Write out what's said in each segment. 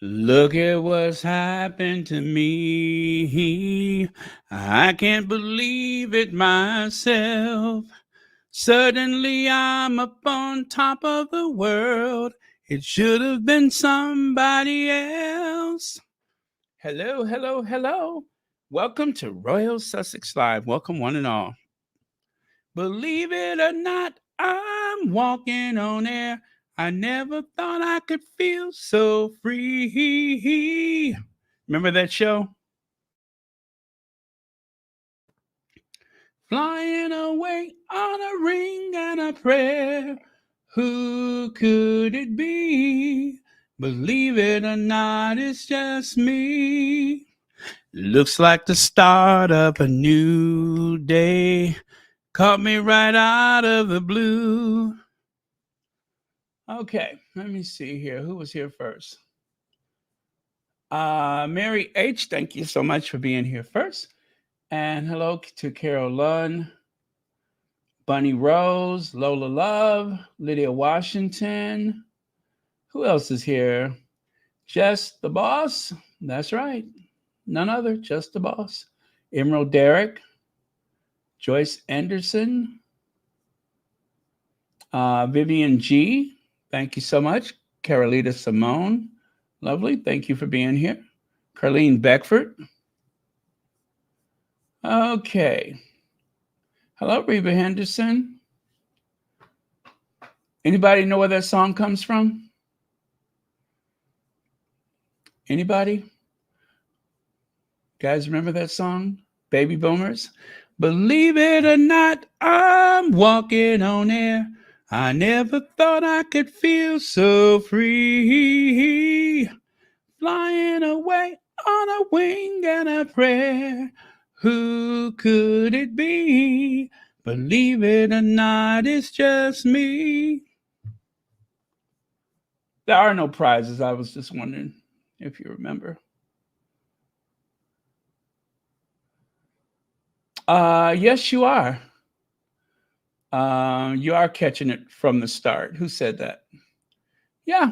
Look at what's happened to me. I can't believe it myself. Suddenly I'm up on top of the world. It should have been somebody else. Hello, hello, hello. Welcome to Royal Sussex Live. Welcome, one and all. Believe it or not, I'm walking on air. I never thought I could feel so free. Remember that show? Flying away on a ring and a prayer. Who could it be? Believe it or not, it's just me. Looks like the start of a new day. Caught me right out of the blue. Okay, let me see here. Who was here first? Mary H., thank you so much for being here first. And hello to Carol Lunn, Bunny Rose, Lola Love, Lydia Washington. Who else is here? Just the Boss. That's right. None other, just the Boss. Emerald Derrick, Joyce Anderson, Vivian G. Thank you so much. Carolita Simone. Lovely. Thank you for being here. Carlene Beckford. Okay. Hello, Reba Henderson. Anybody know where that song comes from? Anybody? Guys, remember that song? Baby Boomers? Believe it or not, I'm walking on air. I never thought I could feel so free. Flying away on a wing and a prayer. Who could it be? Believe it or not, it's just me. There are no prizes. I was just wondering if you remember. Yes, you are. You are catching it from the start. Who said that? Yeah.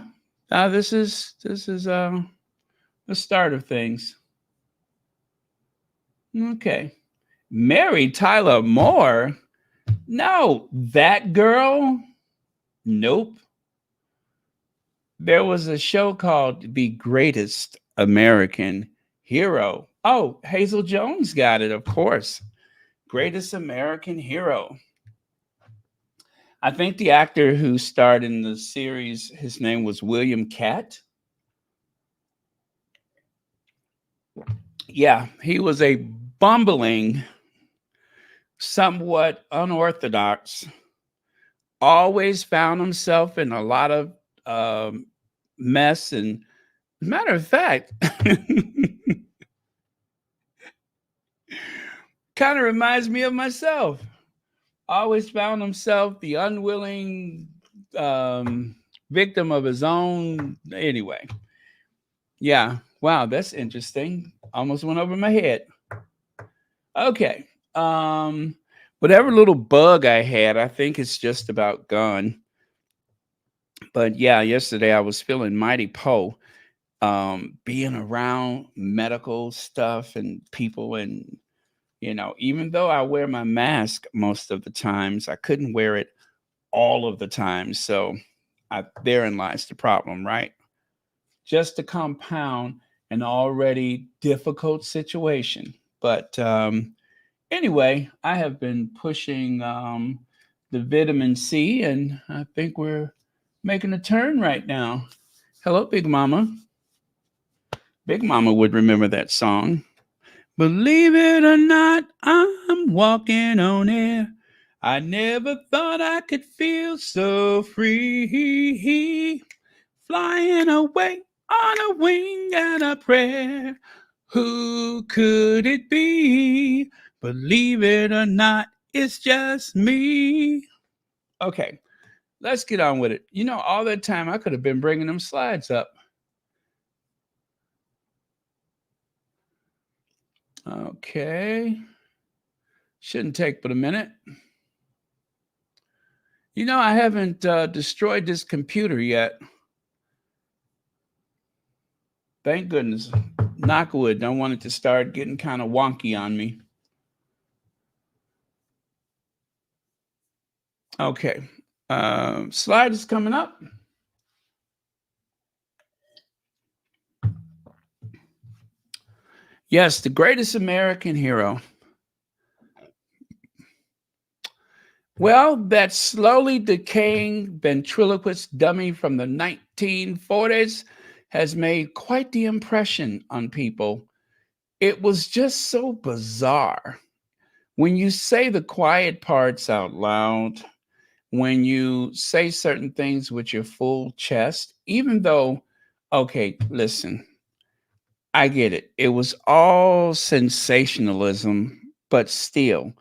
This is the start of things. Okay. Mary Tyler Moore? No, that girl? Nope. There was a show called The Greatest American Hero. Oh, Hazel Jones got it, of course. Greatest American Hero. I think the actor who starred in the series, his name was William Catt. Yeah, he was a bumbling, somewhat unorthodox, always found himself in a lot of mess. And matter of fact, kind of reminds me of myself. Always found himself the unwilling victim of his own. Anyway, yeah. Wow, that's interesting. Almost went over my head. Okay. Whatever little bug I had, I think it's just about gone. But yeah, yesterday I was feeling mighty being around medical stuff and people. And even though I wear my mask most of the times, I couldn't wear it all of the time. So therein lies the problem, right? Just to compound an already difficult situation. But anyway, I have been pushing the vitamin C, and I think we're making a turn right now. Hello, Big Mama. Big Mama would remember that song. Believe it or not, I'm walking on air. I never thought I could feel so free. Flying away on a wing and a prayer. Who could it be? Believe it or not, it's just me. Okay, let's get on with it. All that time I could have been bringing them slides up. Okay. Shouldn't take but a minute. I haven't destroyed this computer yet. Thank goodness. Knock wood. Don't want it to start getting kind of wonky on me. Okay. Slide is coming up. Yes, the greatest American hero. Well, that slowly decaying ventriloquist dummy from the 1940s has made quite the impression on people. It was just so bizarre. When you say the quiet parts out loud, when you say certain things with your full chest, even though, okay, listen, I get it. It was all sensationalism, but still,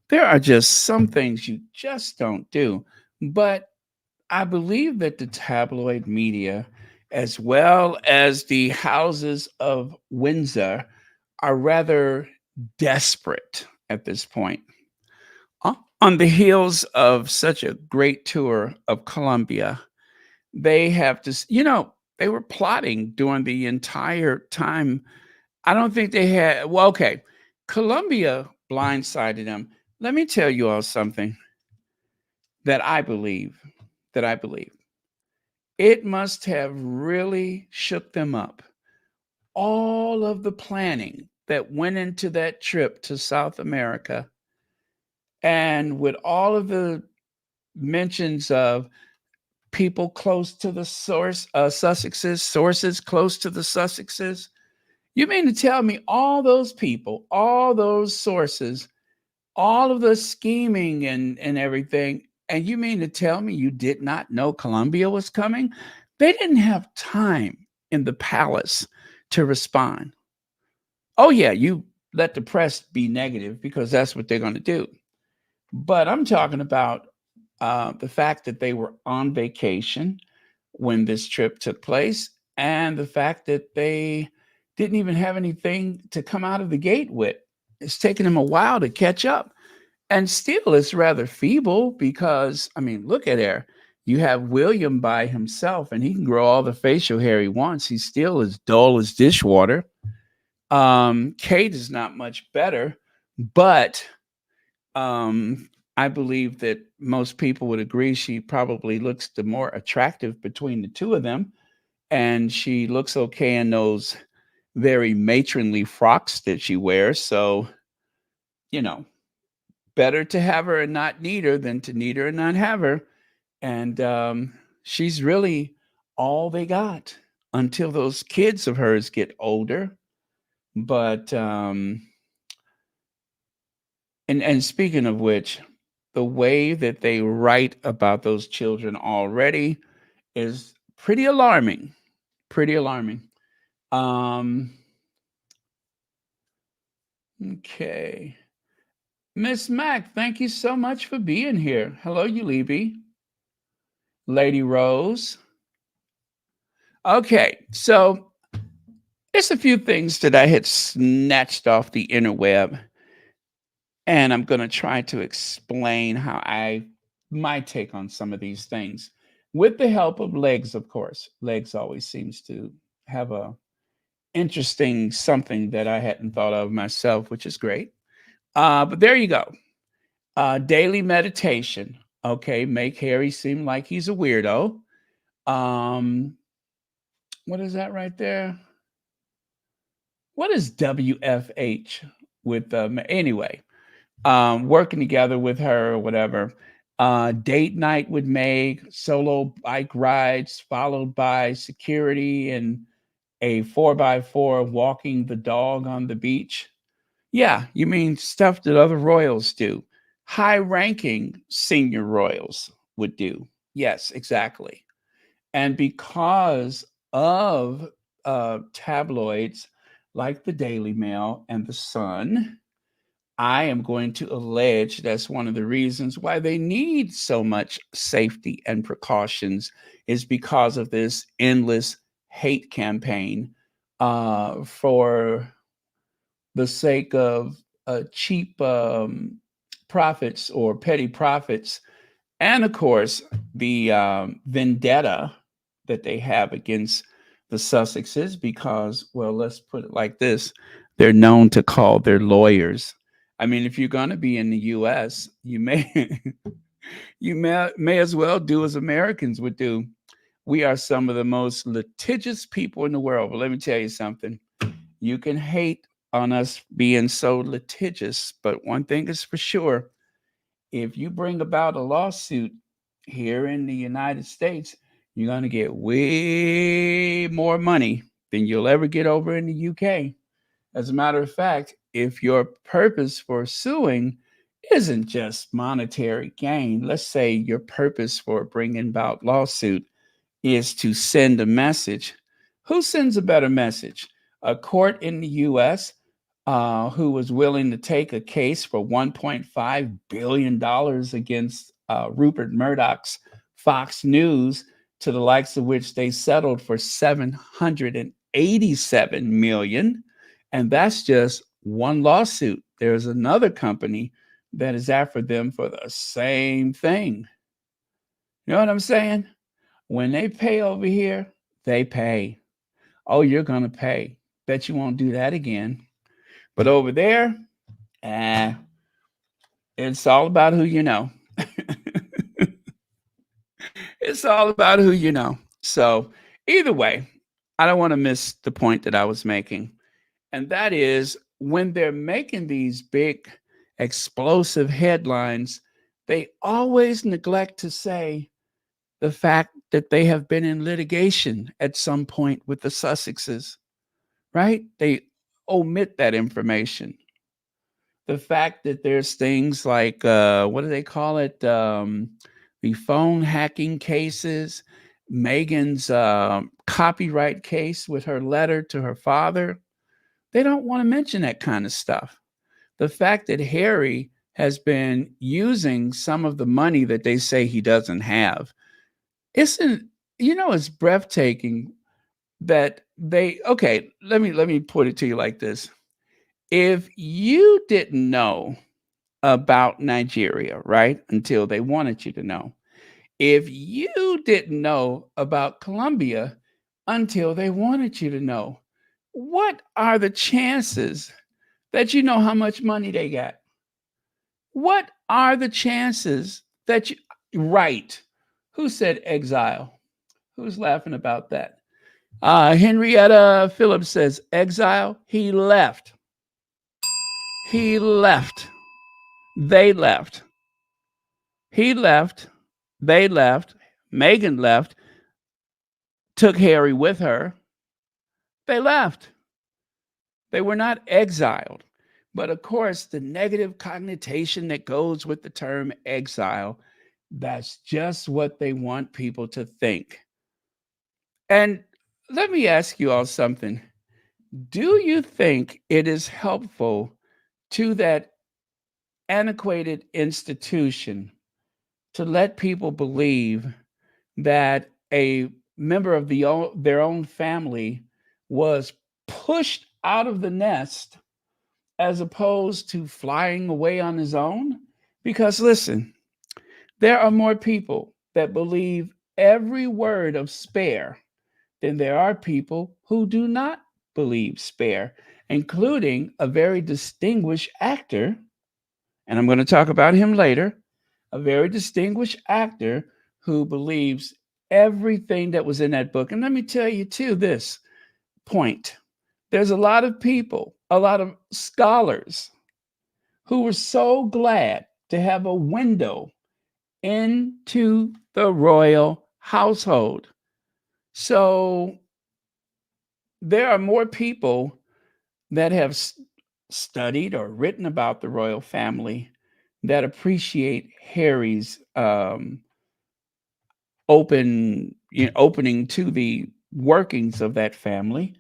there are just some things you just don't do. But I believe that the tabloid media, as well as the houses of Windsor, are rather desperate at this point. On the heels of such a great tour of Colombia, they have to, they were plotting during the entire time. I don't think they had, well, okay, Colombia blindsided them. Let me tell you all something that I believe, that I believe. It must have really shook them up. All of the planning that went into that trip to South America, and with all of the mentions of people close to the source, Sussexes, sources close to the Sussexes. You mean to tell me all those people, all those sources, all of the scheming and everything, and you mean to tell me you did not know Colombia was coming? They didn't have time in the palace to respond. Oh, yeah, you let the press be negative because that's what they're going to do. But I'm talking about the fact that they were on vacation when this trip took place, and the fact that they didn't even have anything to come out of the gate with. It's taken them a while to catch up. And still, it's rather feeble because, I mean, look at there. You have William by himself, and he can grow all the facial hair he wants. He's still as dull as dishwater. Kate is not much better, but I believe that most people would agree she probably looks the more attractive between the two of them. And she looks okay in those very matronly frocks that she wears. So, you know, better to have her and not need her than to need her and not have her. And she's really all they got until those kids of hers get older. But and speaking of which, the way that they write about those children already is pretty alarming. Pretty alarming. Um, okay. Miss Mac, thank you so much for being here. Hello, Ulibi. Lady Rose. Okay, so it's a few things that I had snatched off the interweb, and I'm going to try to explain how my take on some of these things with the help of Legs, of course. Legs always seems to have a interesting something that I hadn't thought of myself, which is great. But there you go. Daily meditation. Okay, make Harry seem like he's a weirdo. Um, what is that right there? What is WFH with anyway? Working together with her or whatever. Date night with Meg, solo bike rides followed by security and a 4x4 walking the dog on the beach. Yeah, you mean stuff that other royals do. High ranking senior royals would do. Yes, exactly. And because of tabloids like the Daily Mail and the Sun, I am going to allege that's one of the reasons why they need so much safety and precautions is because of this endless hate campaign for the sake of cheap profits or petty profits. And of course, the vendetta that they have against the Sussexes because, well, let's put it like this: they're known to call their lawyers. I mean, if you're going to be in the U.S., you may you may as well do as Americans would do. We are some of the most litigious people in the world. But let me tell you something. You can hate on us being so litigious, but one thing is for sure: if you bring about a lawsuit here in the United States, you're going to get way more money than you'll ever get over in the UK. As a matter of fact, if your purpose for suing isn't just monetary gain, let's say your purpose for bringing about lawsuit is to send a message. Who sends a better message? A court in the US who was willing to take a case for $1.5 billion against Rupert Murdoch's Fox News, to the likes of which they settled for 787 million. And that's just one lawsuit. There's another company that is after them for the same thing. You know what I'm saying? When they pay over here, they pay. Oh, you're going to pay. Bet you won't do that again. But over there, eh, it's all about who you know. It's all about who you know. So, either way, I don't want to miss the point that I was making. And that is, when they're making these big, explosive headlines, they always neglect to say the fact that they have been in litigation at some point with the Sussexes, right? They omit that information. The fact that there's things like, what do they call it? The phone hacking cases, Meghan's copyright case with her letter to her father. They don't want to mention that kind of stuff. The fact that Harry has been using some of the money that they say he doesn't have, isn't, it's breathtaking that they, okay, let me put it to you like this. If you didn't know about Nigeria, right, until they wanted you to know, if you didn't know about Colombia until they wanted you to know, what are the chances that you know how much money they got? What are the chances that you, right? Who said exile? Who's laughing about that? Henrietta Phillips says exile. He left. He left. They left. He left. They left. Meghan left. Took Harry with her. They left. They were not exiled. But of course, the negative connotation that goes with the term exile, that's just what they want people to think. And let me ask you all something. Do you think it is helpful to that antiquated institution to let people believe that a member of their own family was pushed out of the nest as opposed to flying away on his own? Because listen, there are more people that believe every word of Spare than there are people who do not believe Spare, including a very distinguished actor, and I'm going to talk about him later, a very distinguished actor who believes everything that was in that book. And let me tell you, too, this point: there's a lot of people, a lot of scholars who were so glad to have a window into the royal household. So there are more people that have studied or written about the royal family that appreciate Harry's opening to the workings of that family,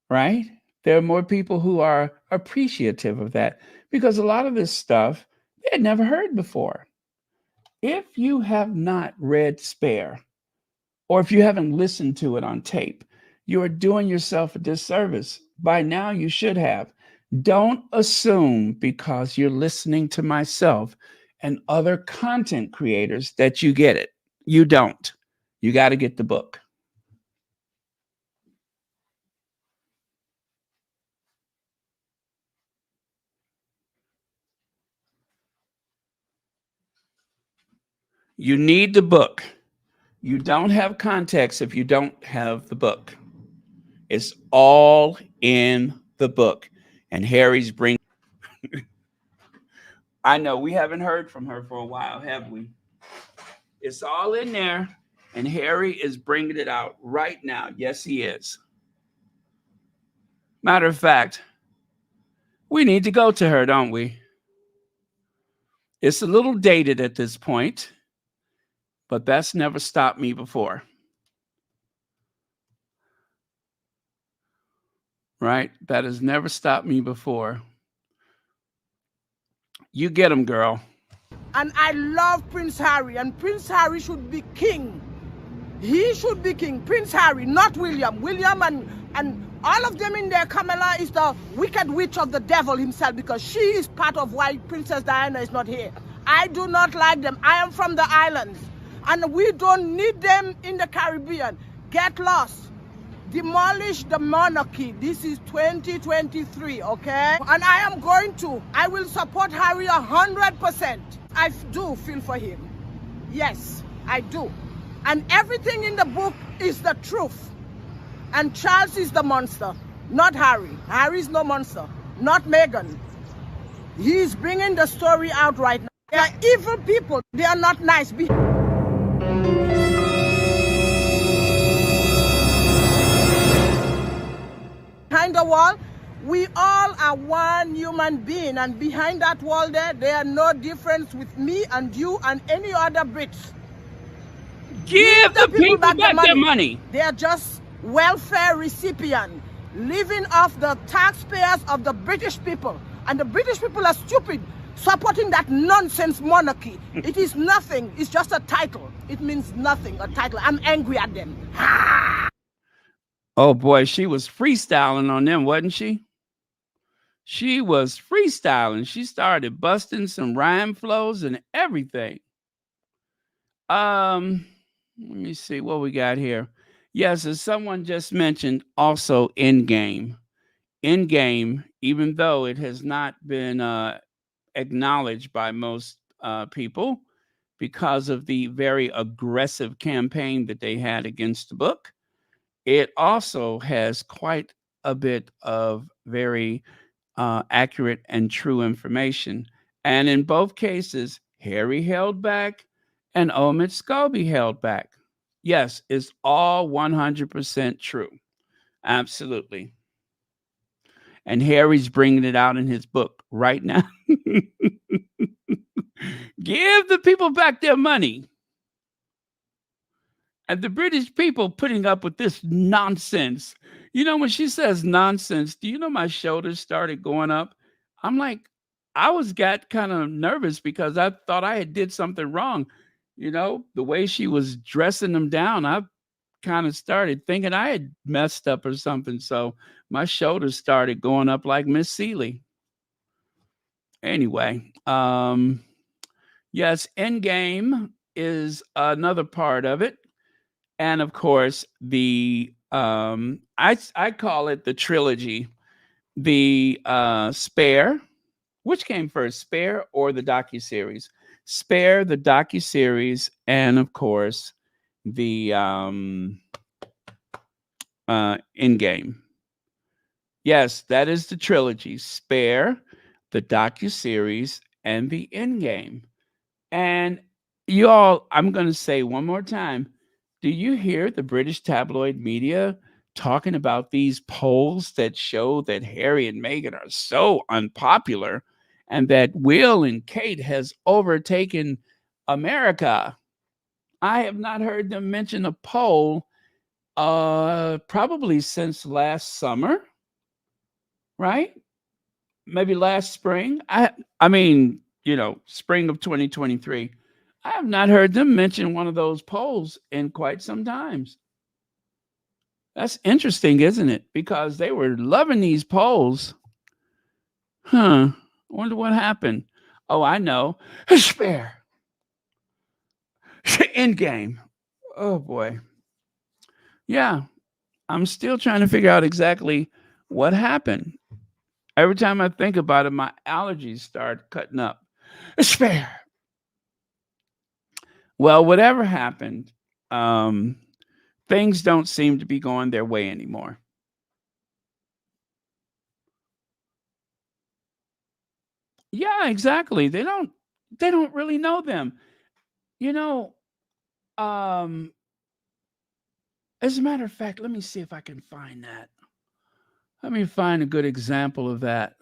right? There are more people who are appreciative of that because a lot of this stuff they had never heard before. If you have not read Spare, or if you haven't listened to it on tape, you are doing yourself a disservice. By now, you should have. Don't assume because you're listening to myself and other content creators that you get it. You don't. You got to get the book. You need the book. You don't have context if you don't have the book. It's all in the book. And Harry's bringing. I know we haven't heard from her for a while, have we? It's all in there. And Harry is bringing it out right now. Yes, he is. Matter of fact, we need to go to her, don't we? It's a little dated at this point, but that's never stopped me before. Right? That has never stopped me before. You get him, girl. And I love Prince Harry, and Prince Harry should be king. He should be king. Prince Harry, not William. William and all of them in there, Camilla is the wicked witch of the devil himself, because she is part of why Princess Diana is not here. I do not like them. I am from the islands, and we don't need them in the Caribbean. Get lost. Demolish the monarchy. This is 2023, okay? And I will support Harry 100%. I do feel for him. Yes, I do. And everything in the book is the truth. And Charles is the monster, not Harry. Harry is no monster, not Meghan. He's bringing the story out right now. They are evil people. They are not nice. Behind the wall, we all are one human being, and behind that wall there are no difference with me and you and any other Brits. Give the people back their money. They are just welfare recipients, living off the taxpayers of the British people. And the British people are stupid, supporting that nonsense monarchy. It is nothing. It's just a title. It means nothing, a title. I'm angry at them. Oh boy, she was freestyling on them, wasn't she? She was freestyling. She started busting some rhyme flows and everything. Let me see what we got here. Yes, as someone just mentioned, also Endgame. Endgame, even though it has not been acknowledged by most people because of the very aggressive campaign that they had against the book, it also has quite a bit of very accurate and true information. And in both cases, Harry held back and Omid Scobie held back. Yes, it's all 100% true. Absolutely. And Harry's bringing it out in his book right now. Give the people back their money. And the British people putting up with this nonsense. You know, when she says nonsense, do you know my shoulders started going up? I'm like, got kind of nervous because I thought I had did something wrong. You know, the way she was dressing them down, I kind of started thinking I had messed up or something. So my shoulders started going up like Miss Seeley. Anyway, yes, Endgame is another part of it. And of course, the I call it the trilogy, the Spare. Which came first, Spare or the docuseries? Spare, the docuseries, and of course, the Endgame. Yes, that is the trilogy: Spare, the docuseries, and the Endgame. And you all, I'm going to say one more time. Do you hear the British tabloid media talking about these polls that show that Harry and Meghan are so unpopular and that Will and Kate has overtaken America? I have not heard them mention a poll probably since last summer, right? Maybe last spring. I mean, you know, spring of 2023. I have not heard them mention one of those polls in quite some times. That's interesting, isn't it? Because they were loving these polls. Huh. I wonder what happened. Oh, I know. Spare. Endgame. Oh boy. Yeah. I'm still trying to figure out exactly what happened. Every time I think about it, my allergies start cutting up. Spare. Well, whatever happened, things don't seem to be going their way anymore. Yeah, exactly. They don't really know them. You know, um, as a matter of fact, let me see if I can find that. Let me find a good example of that.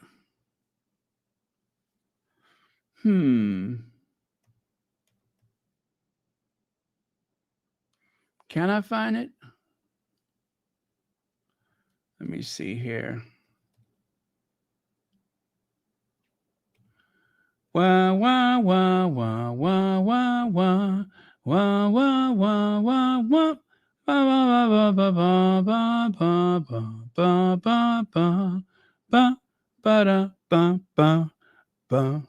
Hmm. Can I find it? Let me see here. Wah wah wah wah wah wah wah wah wah wah wah wah. Ba ba ba ba ba ba ba ba ba ba ba ba da ba ba ba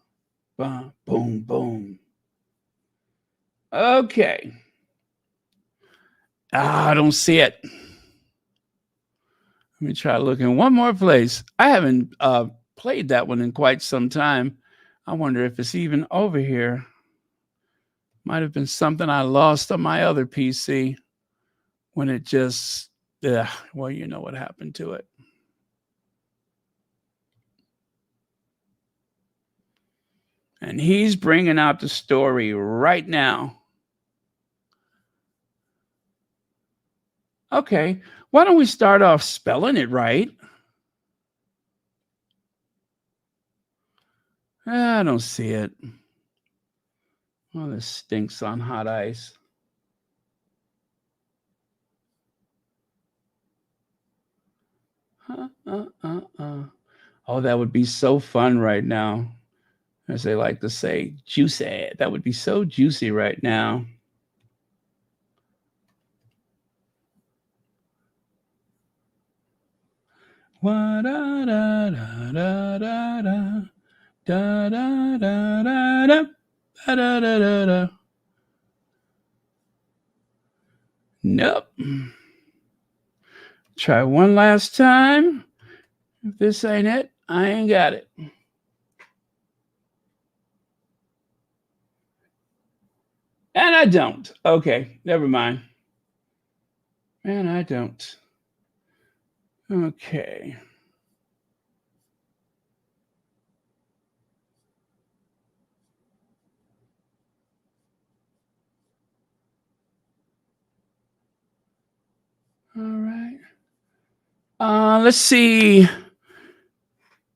ba boom boom. Okay. I don't see it. Let me try looking one more place. I haven't played that one in quite some time. I wonder if it's even over here. Might have been something I lost on my other PC when it just, well, you know what happened to it. And he's bringing out the story right now. Okay, why don't we start off spelling it right? I don't see it. Oh, this stinks on hot ice. Oh, that would be so fun right now. As they like to say, juicy. That would be so juicy right now. Wa da da da da da da da da da da da da da da da. Nope. Try one last time. If this ain't it, I ain't got it. And I don't. Okay, never mind. And I don't. Okay. All right. Let's see.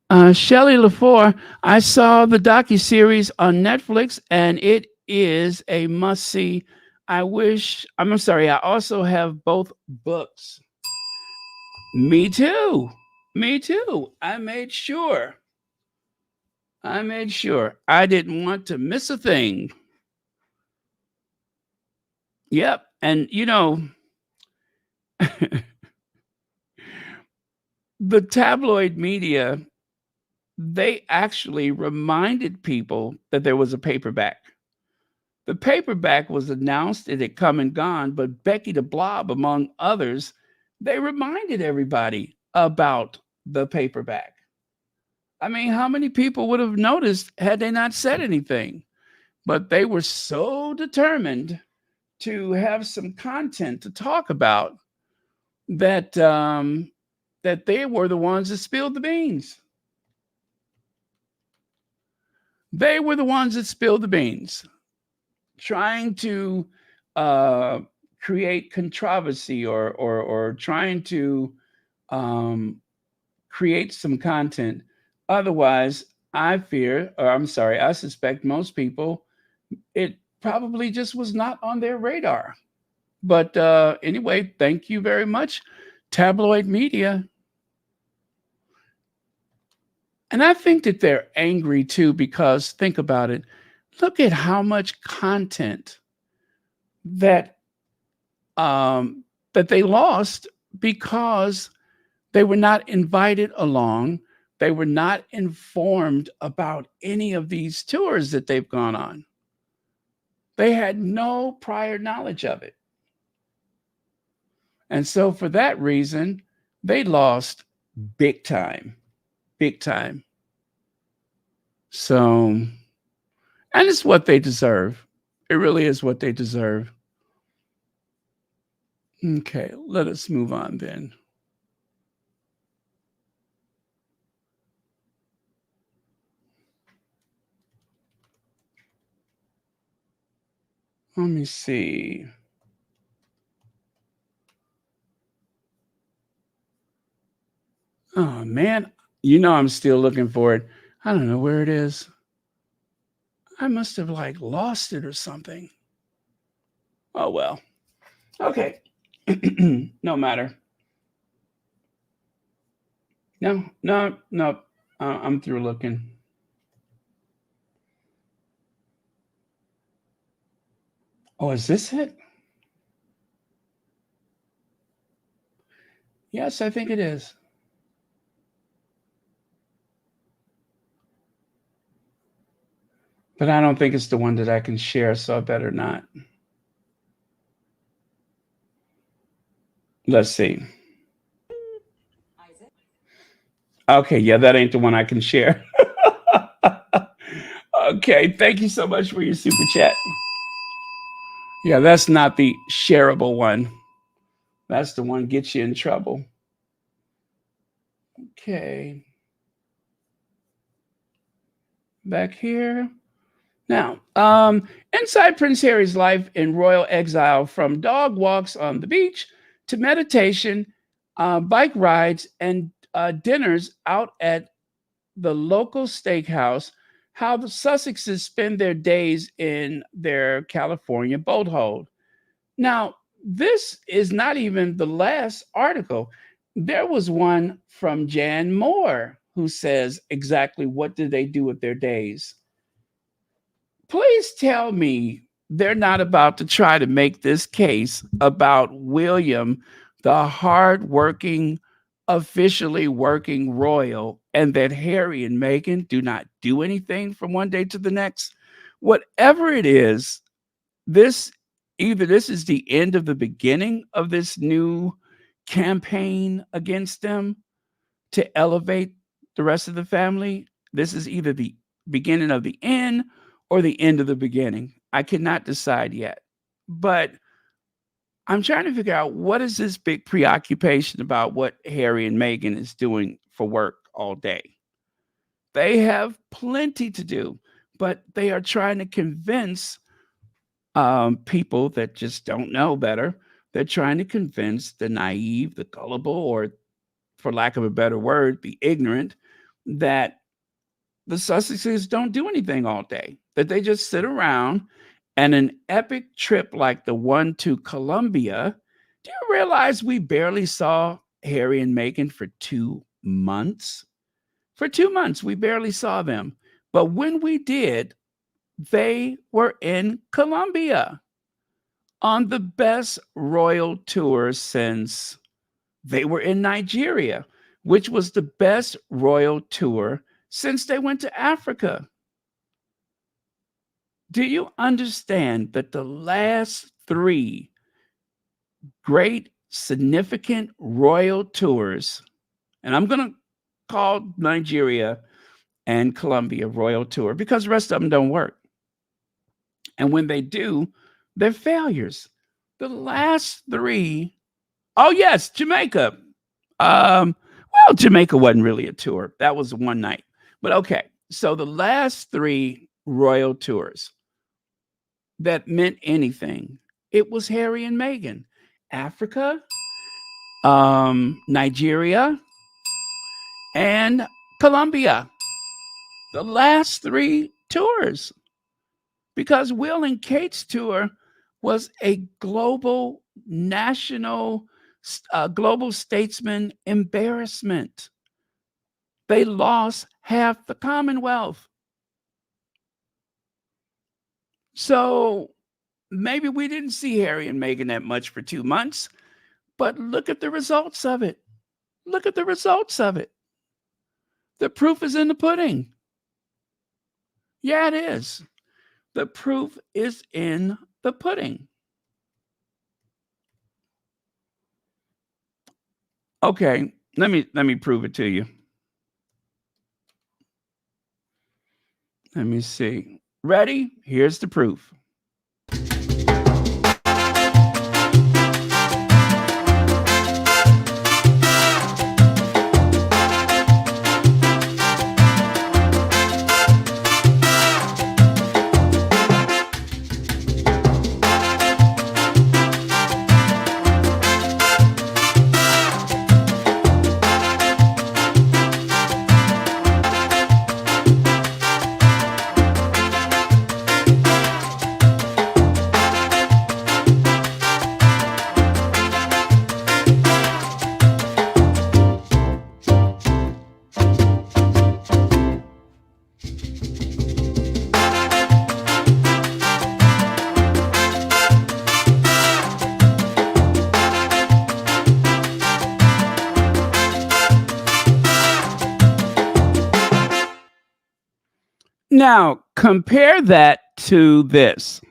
Shelley LaFour, I saw the docuseries on Netflix and it is a must see. I'm sorry, I also have both books. Me too. Me too. I made sure. I didn't want to miss a thing. Yep. And the tabloid media, they actually reminded people that there was a paperback. The paperback was announced, it had come and gone, but Becky the Blob, among others, they reminded everybody about the paperback. I mean, how many people would have noticed had they not said anything? But they were so determined to have some content to talk about that that they were the ones that spilled the beans. They were the ones that spilled the beans, trying to uh, create controversy or trying to um, create some content. Otherwise, I suspect most people, it probably just was not on their radar. But anyway, thank you very much, tabloid media. And I think that they're angry too, because think about it. Look at how much content that that they lost because they were not invited along. They were not informed about any of these tours that they've gone on. They had no prior knowledge of it. And so for that reason, they lost big time, big time. So, and it's what they deserve. It really is what they deserve. Okay, let us move on then. Let me see. Oh man, I'm still looking for it. I don't know where it is. I must have like lost it or something. Oh well. Okay. No matter. No, no, no. I'm through looking. Oh, is this it? Yes, I think it is. But I don't think it's the one that I can share, so I better not. Let's see. Okay, yeah, that ain't the one I can share. Okay, thank you so much for your super chat. Yeah, that's not the shareable one. That's the one gets you in trouble. Okay. Back here. Now, inside Prince Harry's life in royal exile, from dog walks on the beach to meditation, bike rides, and dinners out at the local steakhouse, how the Sussexes spend their days in their California boathold. Now, this is not even the last article. There was one from Jan Moore who says exactly what did they do with their days. Please tell me they're not about to try to make this case about William, the hardworking, officially working royal, and that Harry and Meghan do not do anything from one day to the next. Whatever it is, this either this is the end of the beginning of this new campaign against them to elevate the rest of the family. This is either the beginning of the end or the end of the beginning. I cannot decide yet. But I'm trying to figure out what is this big preoccupation about what Harry and Meghan is doing for work all day. They have plenty to do, but they are trying to convince people that just don't know better. They're trying to convince the naive, the gullible, or for lack of a better word, the ignorant, that the Sussexes don't do anything all day, that they just sit around. And an epic trip like the one to Colombia, do you realize we barely saw Harry and Meghan for 2 months? For 2 months, we barely saw them. But when we did, they were in Colombia on the best royal tour since they were in Nigeria, which was the best royal tour since they went to Africa. Do you understand that the last three great, significant royal tours, and I'm going to call Nigeria and Colombia royal tour because the rest of them don't work. And when they do, they're failures. The last three, oh, yes, Jamaica. Well, Jamaica wasn't really a tour. That was one night. But okay, so the last three royal tours that meant anything, it was Harry and Meghan. Africa, Nigeria, and Colombia. The last three tours. Because Will and Kate's tour was a global, national, global statesman embarrassment. They lost half the Commonwealth. So maybe we didn't see Harry and Meghan that much for 2 months, but look at the results of it. Look at the results of it. The proof is in the pudding. Yeah, it is. The proof is in the pudding. Okay, let me prove it to you. Let me see. Ready? Here's the proof. Now, compare that to this.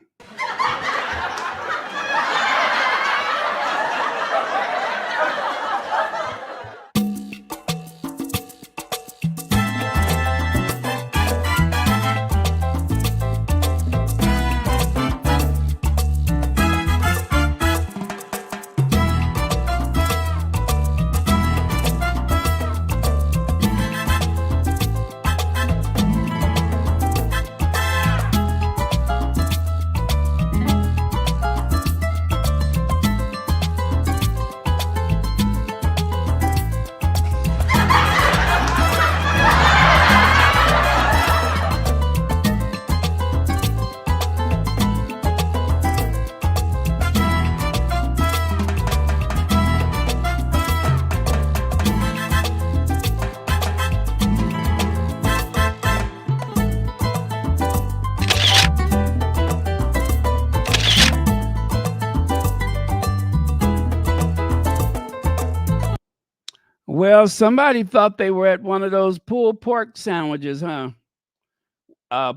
Well, somebody thought they were at one of those pulled pork sandwiches, huh?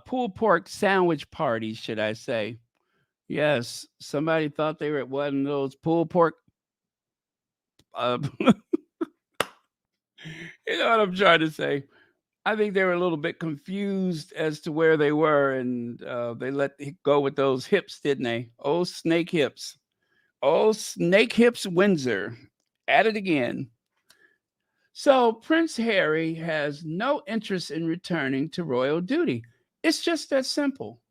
Pulled pork sandwich parties, should I say. Yes, somebody thought they were at one of those pulled pork. Uh, you know what I'm trying to say? I think they were a little bit confused as to where they were, and they let it go with those hips, didn't they? Oh, snake hips. Oh, snake hips, Windsor. At it again. So Prince Harry has no interest in returning to royal duty. It's just that simple.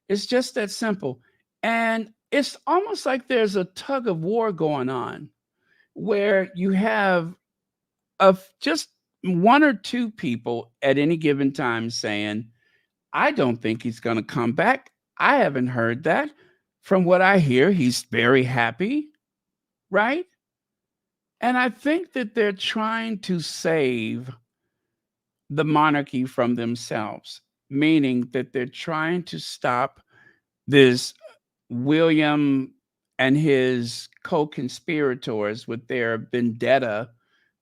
It's just that simple. And it's almost like there's a tug of war going on where you have just one or two people at any given time saying, I don't think he's going to come back. I haven't heard that. From what I hear, he's very happy, right? And I think that they're trying to save the monarchy from themselves, meaning that they're trying to stop this William and his co-conspirators with their vendetta,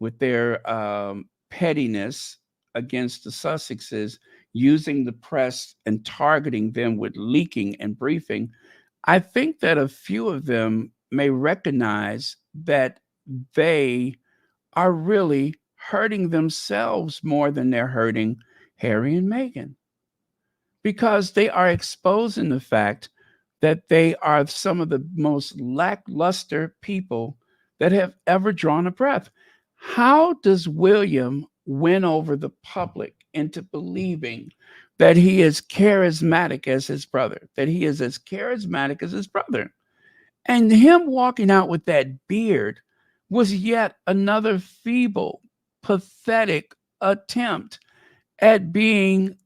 with their pettiness against the Sussexes, using the press and targeting them with leaking and briefing. I think that a few of them may recognize that they are really hurting themselves more than they're hurting Harry and Meghan, because they are exposing the fact that they are some of the most lackluster people that have ever drawn a breath. How does William win over the public into believing that he is charismatic as his brother, that he is as charismatic as his brother? And him walking out with that beard was yet another feeble, pathetic attempt at being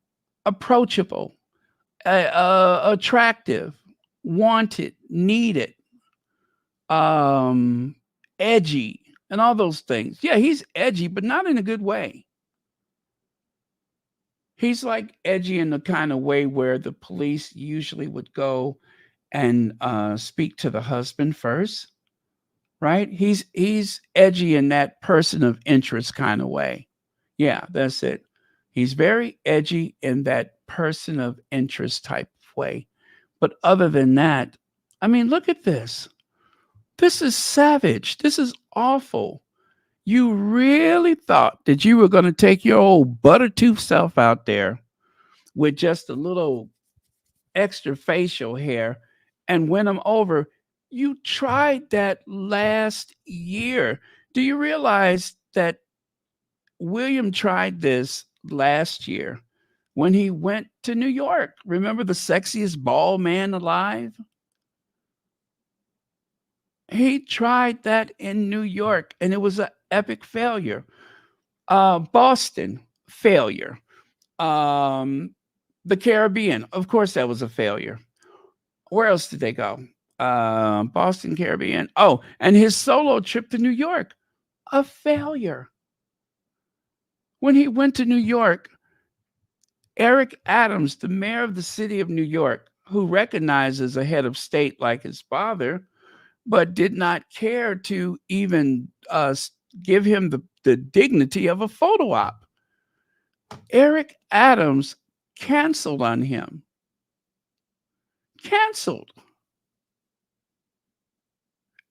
approachable, attractive, wanted, needed, edgy, and all those things. Yeah, he's edgy, but not in a good way. He's like edgy in the kind of way where the police usually would go and speak to the husband first, right? He's edgy in that person of interest kind of way. Yeah, that's it. He's very edgy in that person of interest type of way. But other than that, I mean, look at this. This is savage. This is awful. You really thought that you were going to take your old buttertooth self out there with just a little extra facial hair and win them over. You tried that last year. Do you realize that William tried this last year when he went to New York? Remember the sexiest bald man alive? He tried that in New York and it was an epic failure. Boston, failure. Um, the Caribbean, of course, that was a failure. Where else did they go? Boston, Caribbean. Oh, and his solo trip to New York, a failure. When he went to New York, Eric Adams, the mayor of the city of New York, who recognizes a head of state like his father, but did not care to even give him the dignity of a photo op. Eric Adams canceled on him. Canceled.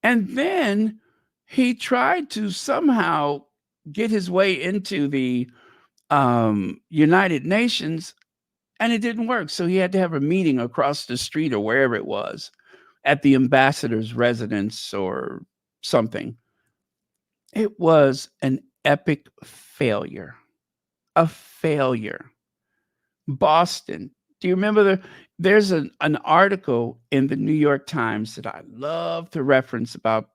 And then he tried to somehow get his way into the United Nations, and it didn't work. So he had to have a meeting across the street or wherever it was at the ambassador's residence or something. It was an epic failure. A failure. Boston. Do you remember there's an article in the New York Times that I love to reference about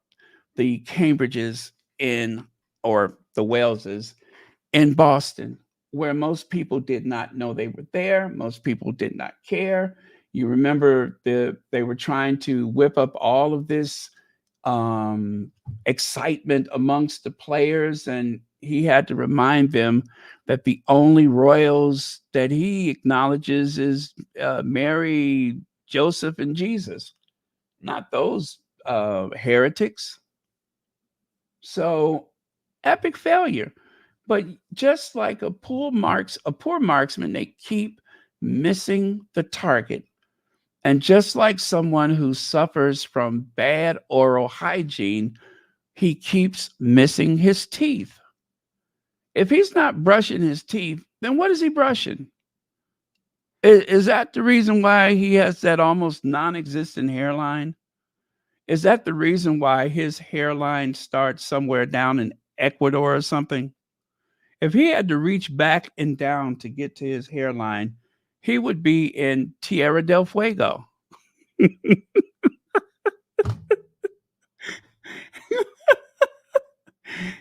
the Cambridges in or the Waleses in Boston, where most people did not know they were there. Most people did not care. You remember they were trying to whip up all of this um, excitement amongst the players, and he had to remind them that the only royals that he acknowledges is Mary, Joseph, and Jesus, not those heretics. So epic failure. But just like a poor marksman, they keep missing the target. And just like someone who suffers from bad oral hygiene, he keeps missing his teeth. If he's not brushing his teeth, then what is he brushing? Is that the reason why he has that almost non existent hairline? Is that the reason why his hairline starts somewhere down in Ecuador or something? If he had to reach back and down to get to his hairline, he would be in Tierra del Fuego.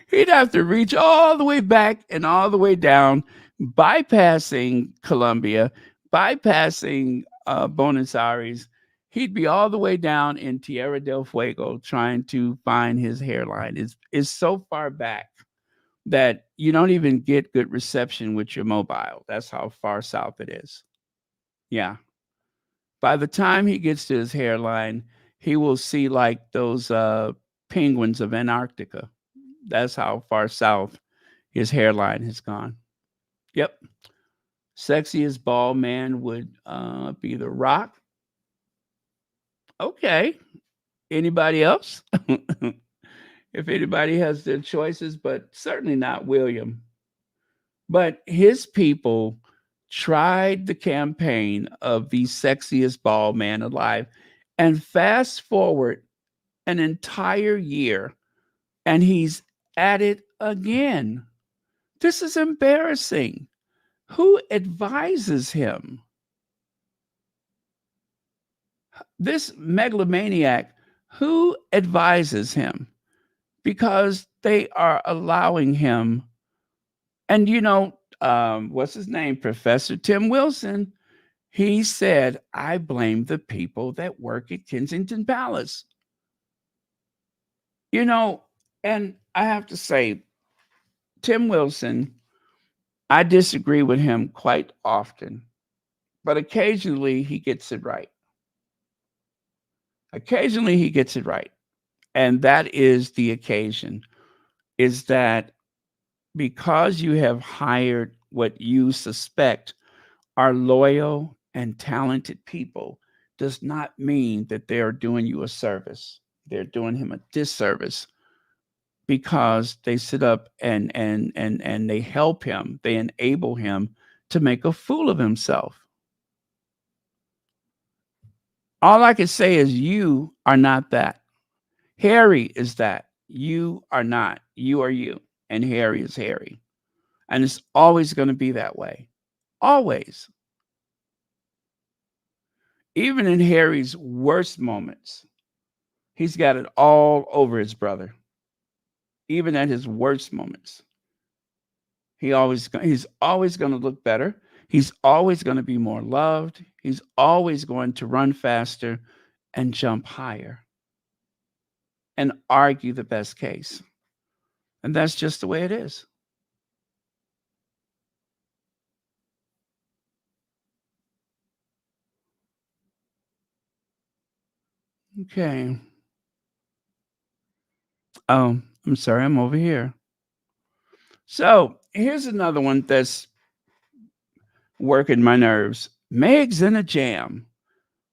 He'd have to reach all the way back and all the way down, bypassing Colombia, bypassing Buenos Aires. He'd be all the way down in Tierra del Fuego trying to find his hairline. It's so far back that you don't even get good reception with your mobile. That's how far south it is. Yeah. By the time he gets to his hairline, he will see like those penguins of Antarctica. That's how far south his hairline has gone. Yep. Sexiest bald man would be The Rock. Okay. Anybody else? If anybody has their choices, but certainly not William. But his people tried the campaign of the sexiest bald man alive. And fast forward an entire year, and he's at it again. This is embarrassing. Who advises him? This megalomaniac, who advises him? Because they are allowing him. And what's his name? Professor Tim Wilson. He said, I blame the people that work at Kensington Palace. And I have to say, Tim Wilson, I disagree with him quite often, but occasionally he gets it right. Occasionally he gets it right. And that is the occasion, is that because you have hired what you suspect are loyal and talented people does not mean that they're doing you a service. They're doing him a disservice because they sit up and they help him, they enable him to make a fool of himself. All I can say is you are not that. Harry is that. You are not. You are you. And Harry is Harry. And it's always going to be that way. Always. Even in Harry's worst moments, he's got it all over his brother. Even at his worst moments, he's always going to look better. He's always going to be more loved. He's always going to run faster and jump higher and argue the best case. And that's just the way it is. Okay. Oh, I'm sorry. I'm over here. So here's another one that's working my nerves. Meg's in a jam.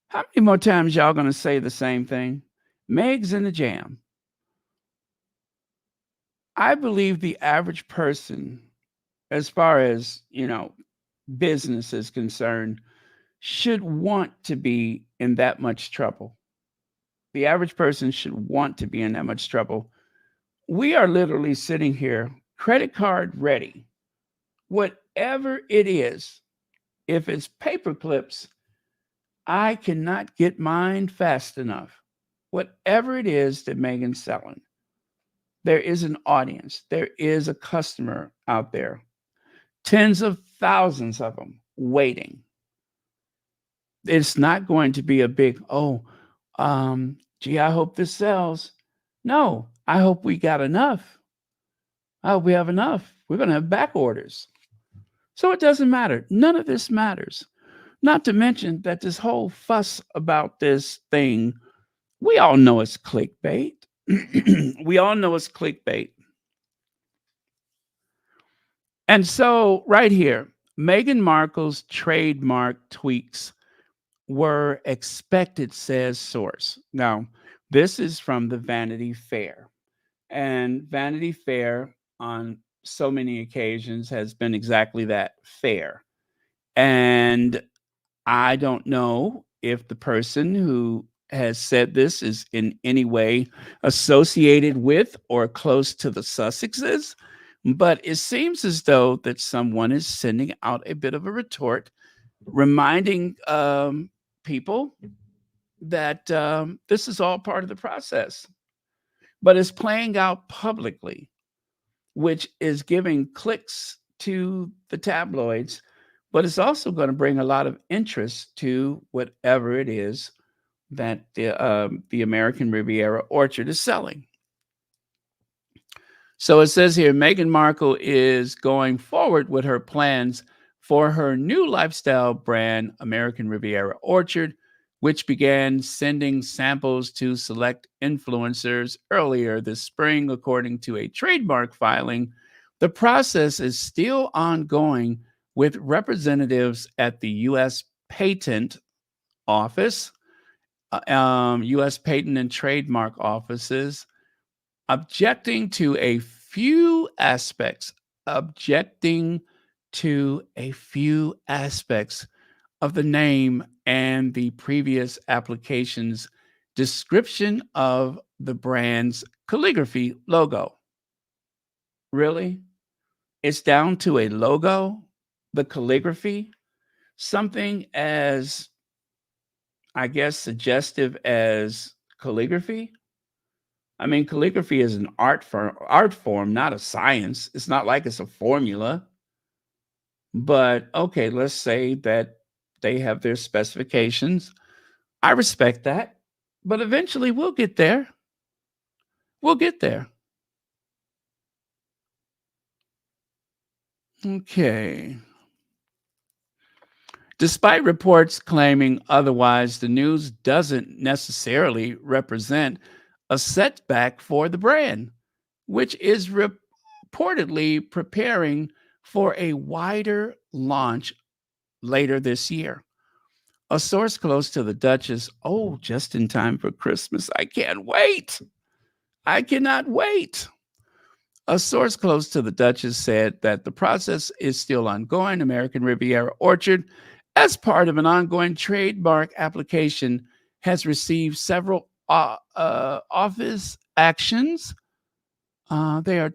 How many more times y'all gonna say the same thing? Meg's in a jam. I believe the average person, as far as business is concerned, should want to be in that much trouble. The average person should want to be in that much trouble. We are literally sitting here, credit card ready. Whatever it is, if it's paper clips, I cannot get mine fast enough. Whatever it is that Meghan's selling, there is an audience, there is a customer out there, tens of thousands of them waiting. It's not going to be a big, gee, I hope this sells. No, I hope we got enough. I hope we have enough. We're going to have back orders. So it doesn't matter. None of this matters. Not to mention that this whole fuss about this thing, we all know it's clickbait. We all know it's clickbait. And so, right here, Meghan Markle's trademark tweaks were expected, says source. Now, this is from the Vanity Fair. And Vanity Fair, on so many occasions, has been exactly that, fair. And I don't know if the person who has said this is in any way associated with or close to the Sussexes, but it seems as though that someone is sending out a bit of a retort, reminding people that this is all part of the process, but it's playing out publicly, which is giving clicks to the tabloids, but it's also going to bring a lot of interest to whatever it is that the American Riviera Orchard is selling. So it says here, Meghan Markle is going forward with her plans for her new lifestyle brand, American Riviera Orchard, which began sending samples to select influencers earlier this spring, according to a trademark filing. The process is still ongoing with representatives at the U.S. Patent Office, U.S. Patent and Trademark Offices, objecting to a few aspects of the name and the previous application's description of the brand's calligraphy logo. Really? It's down to a logo, the calligraphy, something as, I guess, suggestive as calligraphy. I mean, calligraphy is an art form, not a science. It's not like it's a formula. But okay, let's say that they have their specifications. I respect that. But eventually we'll get there. We'll get there. Okay. Despite reports claiming otherwise, the news doesn't necessarily represent a setback for the brand, which is reportedly preparing for a wider launch later this year. A source close to the Duchess, just in time for Christmas. I can't wait. I cannot wait. A source close to the Duchess said that the process is still ongoing. American Riviera Orchard, as part of an ongoing trademark application, has received several office actions. They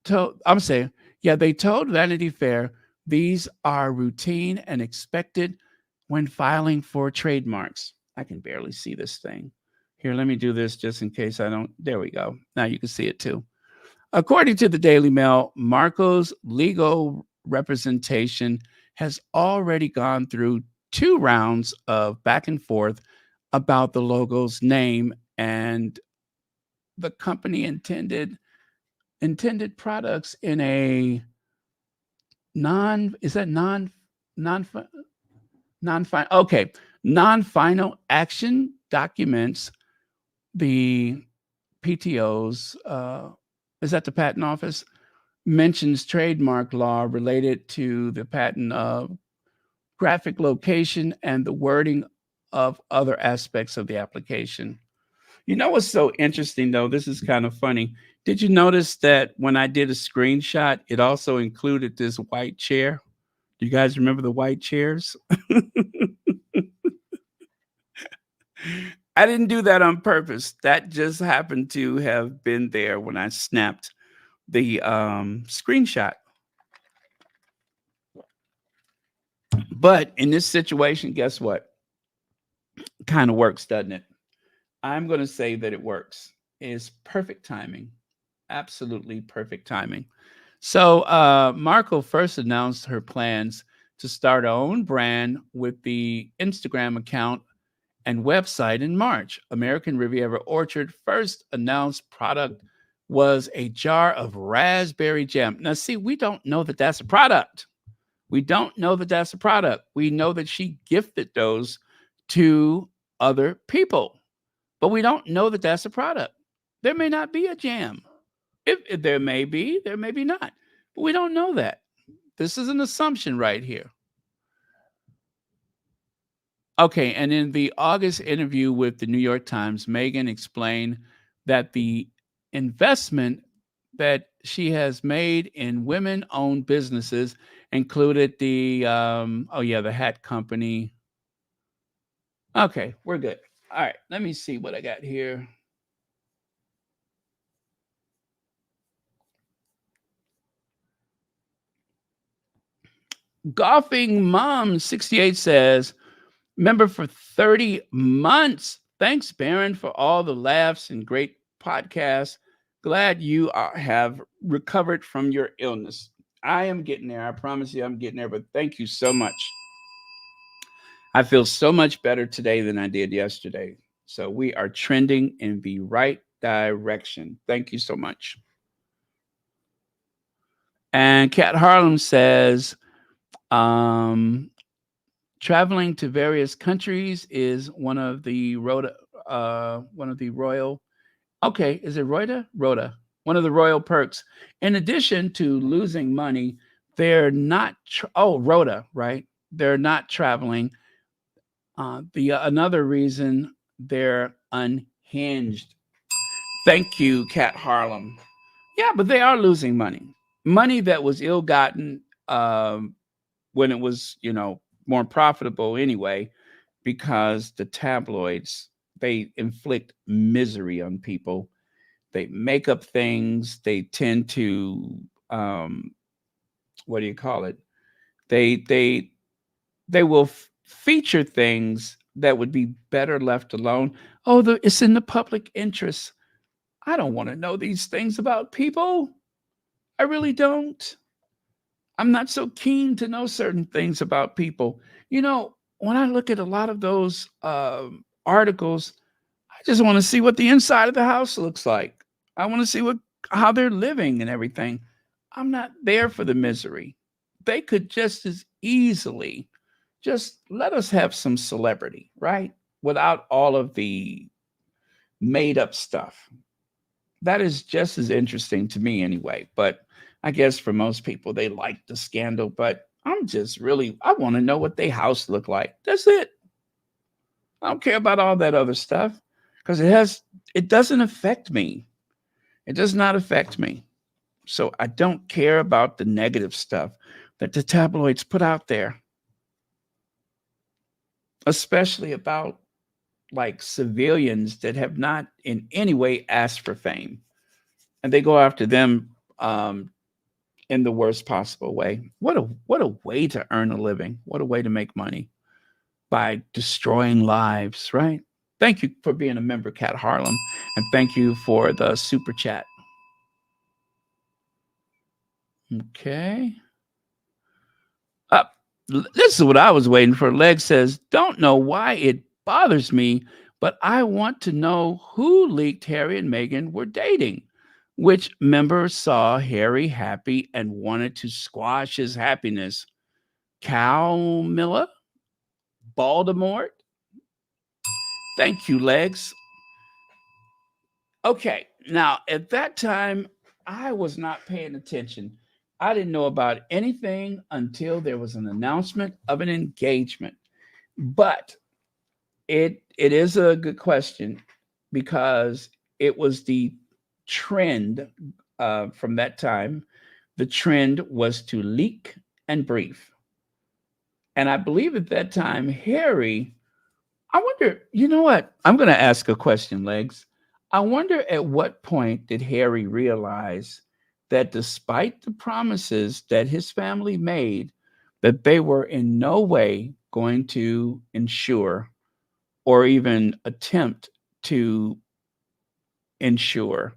told Vanity Fair these are routine and expected when filing for trademarks. I can barely see this thing. Here, let me do this just in case I don't. There we go. Now you can see it too. According to the Daily Mail, Marco's legal representation has already gone through 2 rounds of back and forth about the logo's name and the company intended products in a non-final action documents. The PTO's, is that the patent office, mentions trademark law related to the patent of graphic location, and the wording of other aspects of the application. You know what's so interesting though? This is kind of funny. Did you notice that when I did a screenshot, it also included this white chair? Do you guys remember the white chairs? I didn't do that on purpose. That just happened to have been there when I snapped the screenshot. But in this situation, guess what? Kind of works, doesn't it? I'm going to say that it works. It's perfect timing. Absolutely perfect timing. So, Marco first announced her plans to start her own brand with the Instagram account and website in March. American Riviera Orchard first announced product was a jar of raspberry jam. Now, see, we don't know that that's a product. We don't know that that's a product. We know that she gifted those to other people, but we don't know that that's a product. There may not be a jam. If there may be, there may be not. But we don't know that. This is an assumption right here. Okay, and in the August interview with the New York Times, Meghan explained that the investment that she has made in women-owned businesses included the the hat company. Okay, we're good. All right, let me see what I got here. Golfing Mom 68 says, member for 30 months. Thanks, Baron, for all the laughs and great podcasts. Glad you have recovered from your illness. I am getting there. I promise you I'm getting there, but thank you so much. I feel so much better today than I did yesterday. So we are trending in the right direction. Thank you so much. And Kat Harlem says, traveling to various countries is one of the royal. Okay, is it Rhoda? Rhoda, one of the royal perks. In addition to losing money, they're not. Rhoda, right? They're not traveling. The another reason they're unhinged. Thank you, Kat Harlem. Yeah, but they are losing money. Money that was ill-gotten when it was, more profitable anyway, because the tabloids, they inflict misery on people. They make up things. They tend to, what do you call it? They will feature things that would be better left alone. Oh, it's in the public interest. I don't want to know these things about people. I really don't. I'm not so keen to know certain things about people. When I look at a lot of those articles, I just want to see what the inside of the house looks like. I want to see how they're living and everything. I'm not there for the misery. They could just as easily just let us have some celebrity, right? Without all of the made up stuff. That is just as interesting to me anyway. But I guess for most people, they like the scandal. But I want to know what their house look like. That's it. I don't care about all that other stuff because it doesn't affect me. It does not affect me. So I don't care about the negative stuff that the tabloids put out there, especially about like civilians that have not in any way asked for fame. And they go after them in the worst possible way. What a way to earn a living. What a way to make money by destroying lives, right? Thank you for being a member, Kat Harlem, and thank you for the super chat. Okay. This is what I was waiting for. Leg says, don't know why it bothers me, but I want to know who leaked Harry and Meghan were dating. Which member saw Harry happy and wanted to squash his happiness? Cal Miller? Baltimore? Thank you, Legs. Okay, now at that time, I was not paying attention. I didn't know about anything until there was an announcement of an engagement. But it is a good question because it was the trend from that time. The trend was to leak and brief. And I believe at that time, Harry, I wonder, you know what? I'm going to ask a question, Legs. I wonder at what point did Harry realize that despite the promises that his family made, that they were in no way going to ensure or even attempt to ensure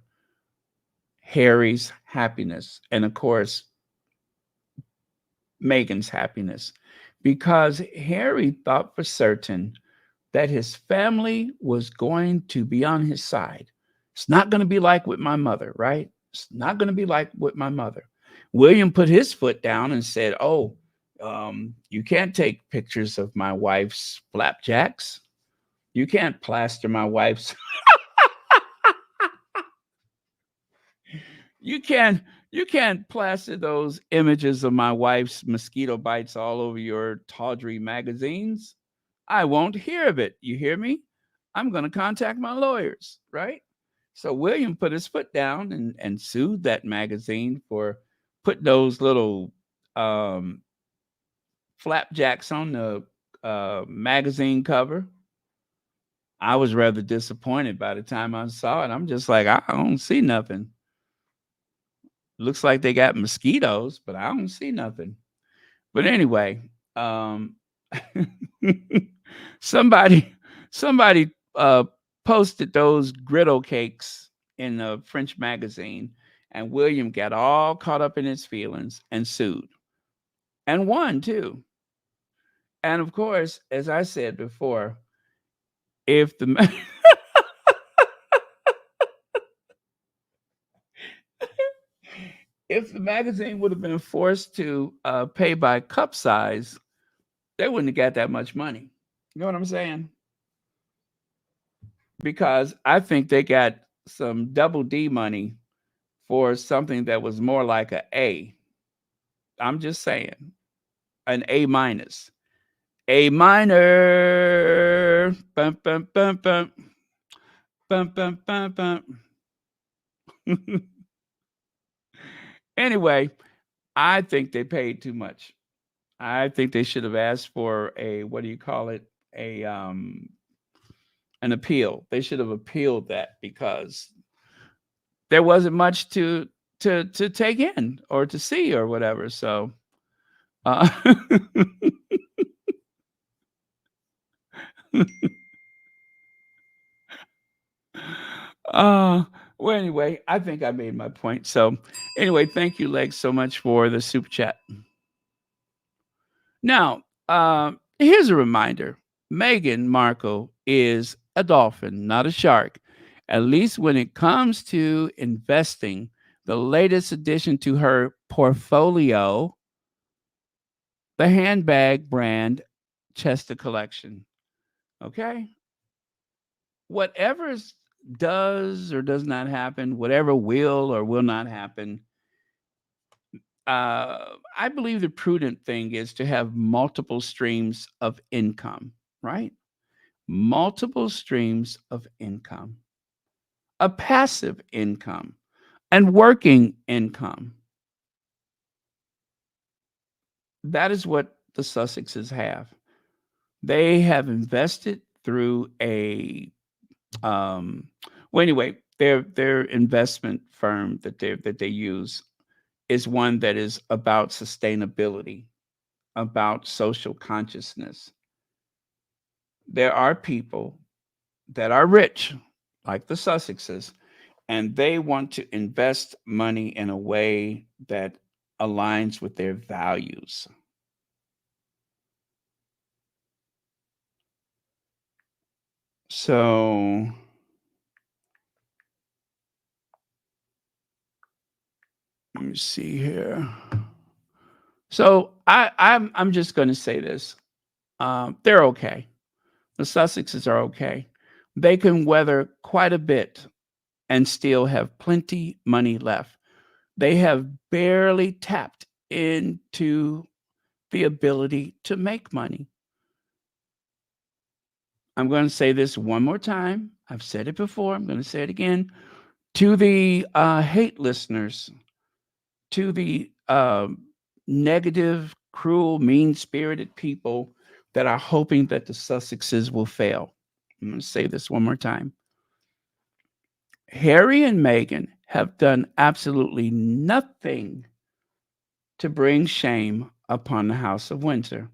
Harry's happiness and, of course, Meghan's happiness, because Harry thought for certain that his family was going to be on his side. It's not going to be like with my mother, right? It's not going to be like with my mother. William put his foot down and said, "Oh, you can't take pictures of my wife's flapjacks. You can't plaster my wife's you can't you can't plaster those images of my wife's mosquito bites all over your tawdry magazines. I won't hear of it. You hear me? I'm going to contact my lawyers, right?" So William put his foot down and sued that magazine for putting those little um, flapjacks on the magazine cover. I was rather disappointed by the time I saw it. I'm just like, I don't see nothing. Looks like they got mosquitoes, but I don't see nothing. But anyway, somebody somebody posted those griddle cakes in a French magazine, and William got all caught up in his feelings and sued and won too. And of course, as I said before, if the if the magazine would have been forced to pay by cup size, they wouldn't have got that much money. You know what I'm saying? Because I think they got some double D money for something that was more like a A. I'm just saying, an A minus, A minor. Bum, bum, bum, bum. Bum, bum, bum, bum. Anyway, I think they paid too much. I think they should have asked for a, what do you call it? A an appeal. They should have appealed that because there wasn't much to take in or to see or whatever. So uh, uh well, anyway, I think I made my point. So anyway, thank you, Legs, so much for the super chat. Now, here's a reminder: Meghan Markle is a dolphin, not a shark. At least when it comes to investing, the latest addition to her portfolio, the handbag brand Chester Collection. Okay? Whatever does or does not happen, whatever will or will not happen, I believe the prudent thing is to have multiple streams of income, right? Multiple streams of income, a passive income, and working income. That is what the Sussexes have. They have invested through a um, well, anyway, their investment firm that they use is one that is about sustainability, about social consciousness. There are people that are rich, like the Sussexes, and they want to invest money in a way that aligns with their values. So let me see here. So I'm just going to say this: they're okay. The Sussexes are okay. They can weather quite a bit and still have plenty money left. They have barely tapped into the ability to make money. I'm going to say this one more time. I've said it before. I'm going to say it again to the hate listeners, to the negative, cruel, mean spirited people that are hoping that the Sussexes will fail. I'm going to say this one more time. Harry and Meghan have done absolutely nothing to bring shame upon the House of Windsor.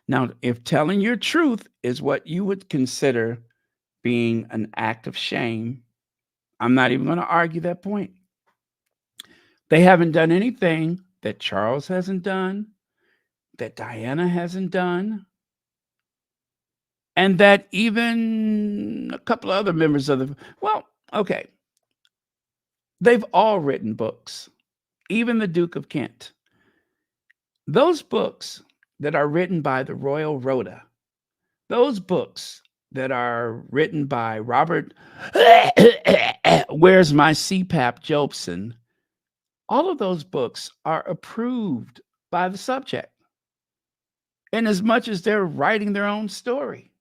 Now, if telling your truth is what you would consider being an act of shame, I'm not even going to argue that point. They haven't done anything that Charles hasn't done, that Diana hasn't done, and that even a couple of other members of the, well, okay, they've all written books, even the Duke of Kent. Those books that are written by the Royal Rhoda, those books that are written by Robert, where's my CPAP Jobson, all of those books are approved by the subject in as much as they're writing their own story.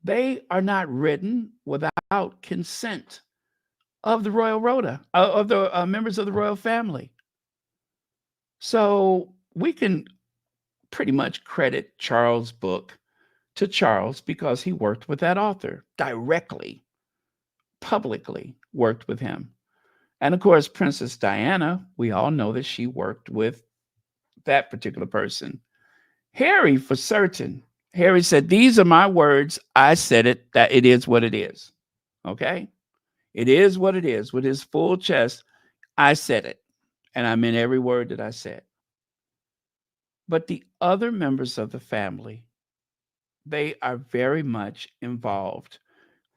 They are not written without consent of the Royal Rhoda, of the members of the royal family. So we can pretty much credit Charles' book to Charles because he worked with that author directly, publicly worked with him. And of course, Princess Diana, we all know that she worked with that particular person. Harry, for certain, Harry said, "These are my words. I said it, that it is what it is." Okay? It is what it is. With his full chest, I said it. And I meant every word that I said. But the other members of the family, they are very much involved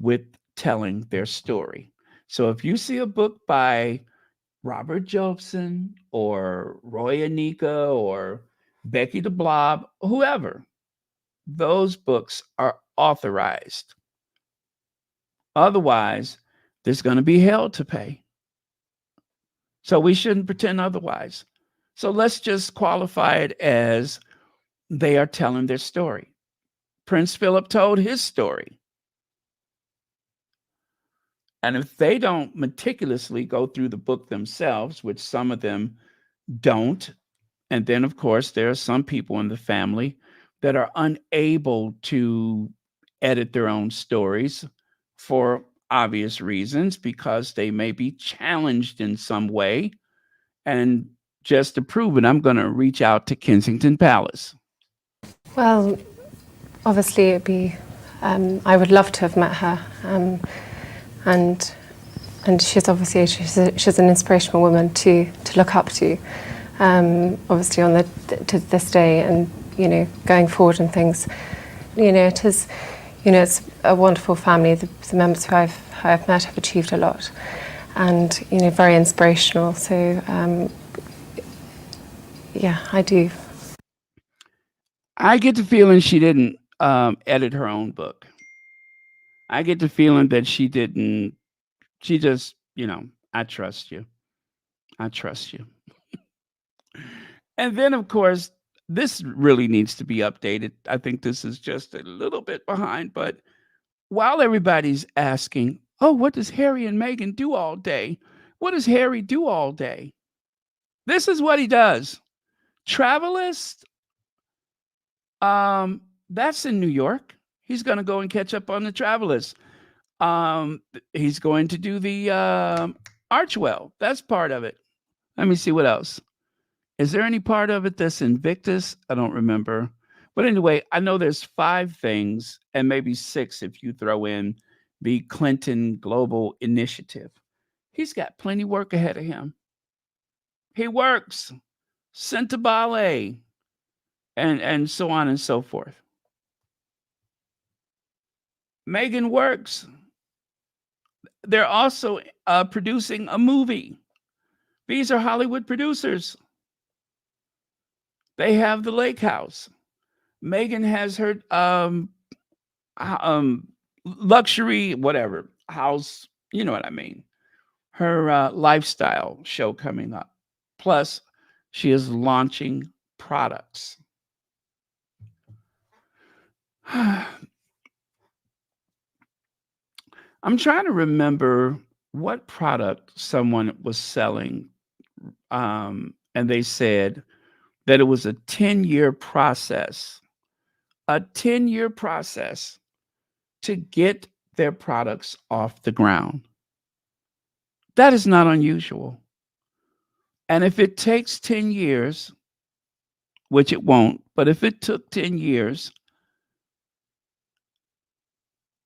with telling their story. So if you see a book by Robert Jobson or Roy Anika or Becky the Blob, whoever, those books are authorized. Otherwise, there's going to be hell to pay. So we shouldn't pretend otherwise. So let's just qualify it as they are telling their story. Prince Philip told his story. And if they don't meticulously go through the book themselves, which some of them don't, and then, of course, there are some people in the family that are unable to edit their own stories for obvious reasons because they may be challenged in some way. And just to prove it, I'm going to reach out to Kensington Palace. Well, obviously, it'd be. I would love to have met her, and she's obviously she's an inspirational woman to look up to. Obviously, on to this day, and going forward and things, it is, it's a wonderful family. The members who I've met have achieved a lot, and very inspirational. So, yeah, I do. I get the feeling she didn't edit her own book. I get the feeling that she didn't. She just, I trust you. I trust you. And then, of course, this really needs to be updated. I think this is just a little bit behind. But while everybody's asking, oh, what does Harry and Meghan do all day? What does Harry do all day? This is what he does. Travelist, that's in New York. He's going to go and catch up on the Travelers. He's going to do the Archwell. That's part of it. Let me see what else. Is there any part of it that's Invictus? I don't remember. But anyway, I know there's 5 things and maybe 6 if you throw in the Clinton Global Initiative. He's got plenty of work ahead of him. He works. Senta Ballet. And so on and so forth. Meghan works. They're also producing a movie. These are Hollywood producers. They have the lake house. Meghan has her luxury, whatever, house, you know what I mean. her lifestyle show coming up. Plus, she is launching products. I'm trying to remember what product someone was selling, and they said that it was a 10-year process, a 10-year process to get their products off the ground. That is not unusual. And if it takes 10 years, which it won't, but if it took 10 years,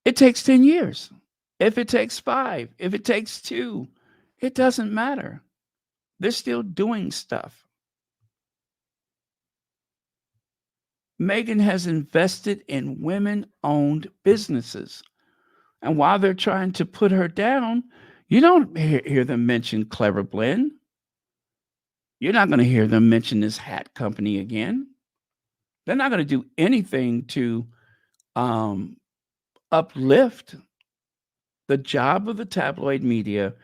it takes 10 years. If it takes 5, if it takes 2, it doesn't matter. They're still doing stuff. Meghan has invested in women-owned businesses. And while they're trying to put her down, you don't hear them mention Clever Blend. You're not going to hear them mention this hat company again. They're not going to do anything to uplift. The job of the tabloid media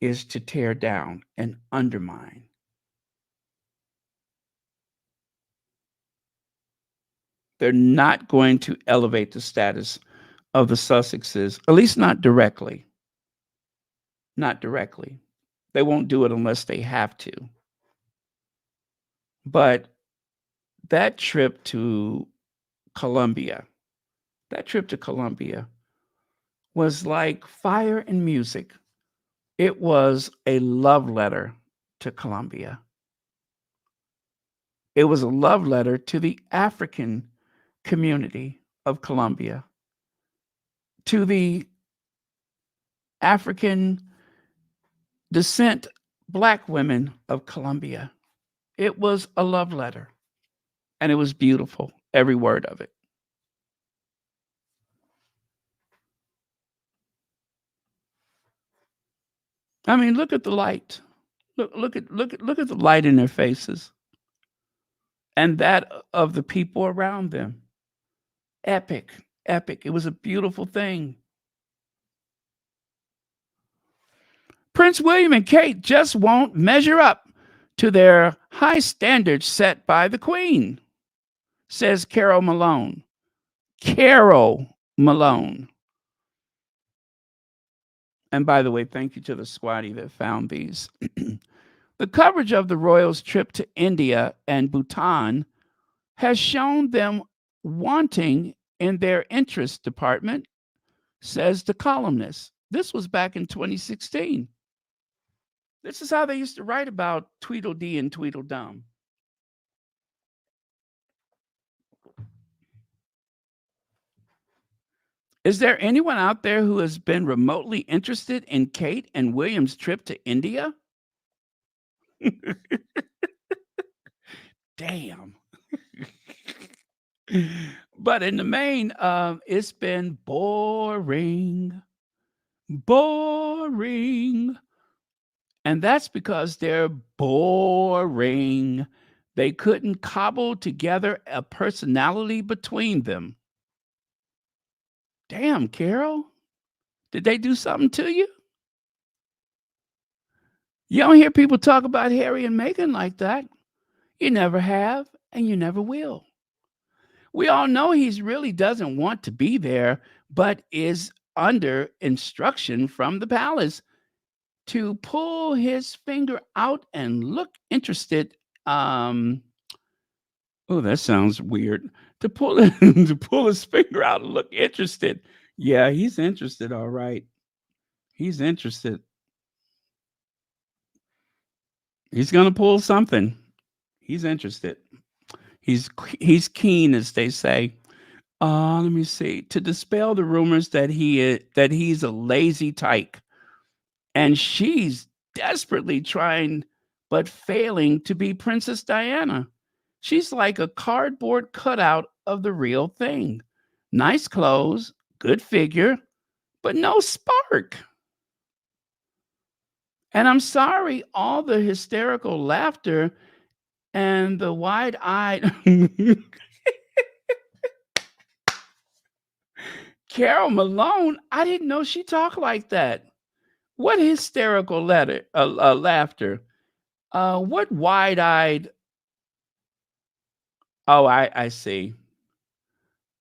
is to tear down and undermine. They're not going to elevate the status of the Sussexes, at least not directly. Not directly. They won't do it unless they have to. But that trip to Colombia was like fire and music. It was a love letter to Colombia. It was a love letter to the African community of Colombia, to the African descent Black women of Colombia. It was a love letter, and it was beautiful, every word of it. I mean, look at the light. Look at the light in their faces, and that of the people around them. Epic, epic. It was a beautiful thing. Prince William and Kate just won't measure up to their high standards set by the Queen, says Carol Malone. Carol Malone. And by the way, thank you to the squatty that found these. The coverage of the royals' trip to India and Bhutan has shown them wanting in their interest department, says the columnist. This was back in 2016. This is how they used to write about Tweedledee and Tweedledum. Is there anyone out there who has been remotely interested in Kate and William's trip to India? Damn. But in the main, it's been boring. Boring. And that's because they're boring. They couldn't cobble together a personality between them. Damn, Carol. Did they do something to you? You don't hear people talk about Harry and Meghan like that. You never have, and you never will. We all know he really doesn't want to be there, but is under instruction from the palace to pull his finger out and look interested. Oh, that sounds weird. To pull his finger out and look interested. Yeah, he's interested, all right. He's interested. He's gonna pull something. He's interested. He's keen, as they say. Let me see. To dispel the rumors that he's a lazy tyke, and she's desperately trying but failing to be Princess Diana. She's like a cardboard cutout of the real thing. Nice clothes, good figure, but no spark. And I'm sorry, all the hysterical laughter and the wide-eyed Carol Malone, I didn't know she talked like that. What hysterical laughter? What wide-eyed? Oh, I see.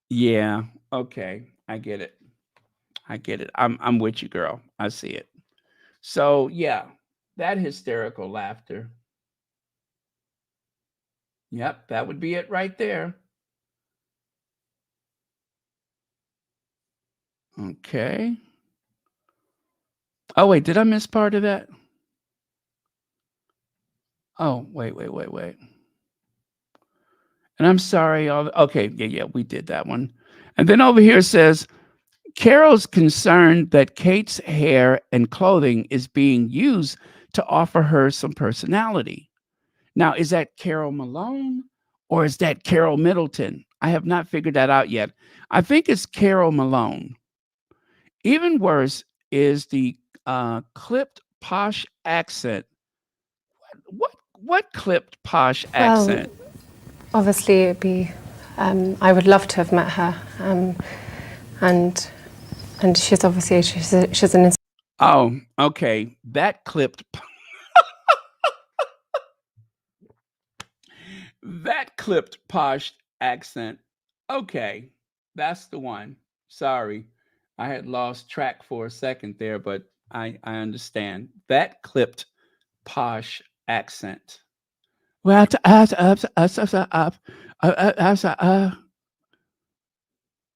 Yeah. Okay. I get it. I get it. I'm with you, girl. I see it. So yeah, that hysterical laughter. Yep, that would be it right there. Okay. Oh wait, did I miss part of that? Oh, wait. And I'm sorry. Okay, yeah, we did that one. And then over here it says Carol's concerned that Kate's hair and clothing is being used to offer her some personality. Now, is that Carol Malone or is that Carol Middleton? I have not figured that out yet. I think it's Carol Malone. Even worse is the clipped posh accent. What clipped posh Well, accent? obviously, it'd be. I would love to have met her, and she's obviously she's an. Oh, okay. That clipped posh accent. Okay, that's the one. Sorry, I had lost track for a second there, but I understand that clipped posh accent. Well,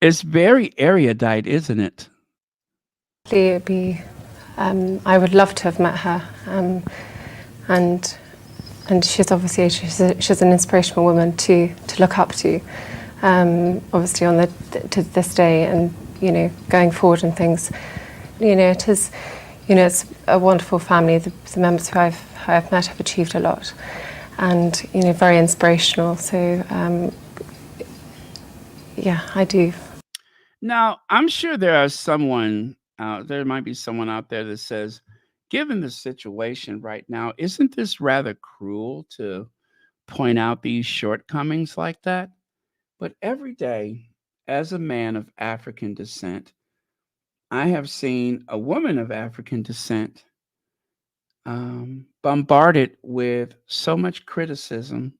it's very erudite, isn't it? It'd be. I would love to have met her, and she's obviously she's an inspirational woman to look up to. Obviously on to this day, and going forward and things. It is. It's a wonderful family. The members who I've met have achieved a lot, and very inspirational. So yeah, I do. Now, I'm sure there might be someone out there that says, given the situation right now, isn't this rather cruel to point out these shortcomings like that? But every day, as a man of African descent, I have seen a woman of African descent bombarded with so much criticism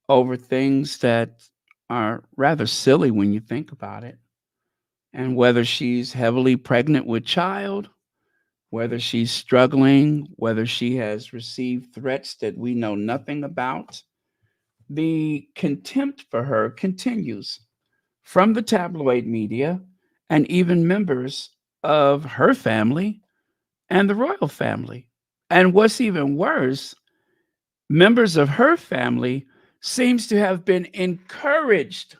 over things that are rather silly when you think about it. And whether she's heavily pregnant with child, whether she's struggling, whether she has received threats that we know nothing about, the contempt for her continues from the tabloid media and even members of her family and the royal family. And what's even worse, members of her family seems to have been encouraged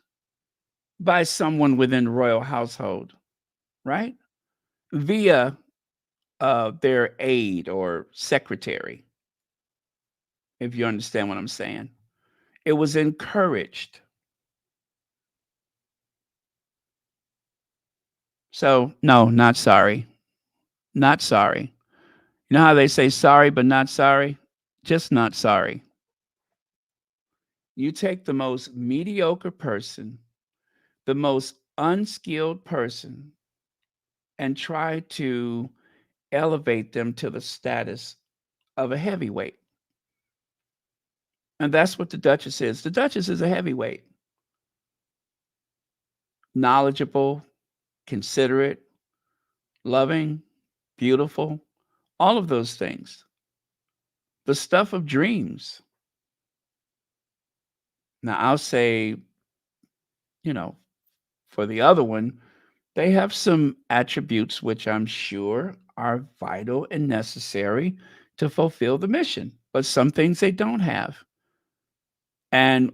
by someone within the royal household, right? Via their aide or secretary, if you understand what I'm saying. It was encouraged. So, no, not sorry. Not sorry. You know how they say sorry, but not sorry? Just not sorry. You take the most mediocre person, the most unskilled person, and try to elevate them to the status of a heavyweight. And that's what the Duchess is. The Duchess is a heavyweight, knowledgeable, considerate, loving, beautiful, all of those things. The stuff of dreams. Now, I'll say, you know, for the other one, they have some attributes which I'm sure are vital and necessary to fulfill the mission, but some things they don't have. And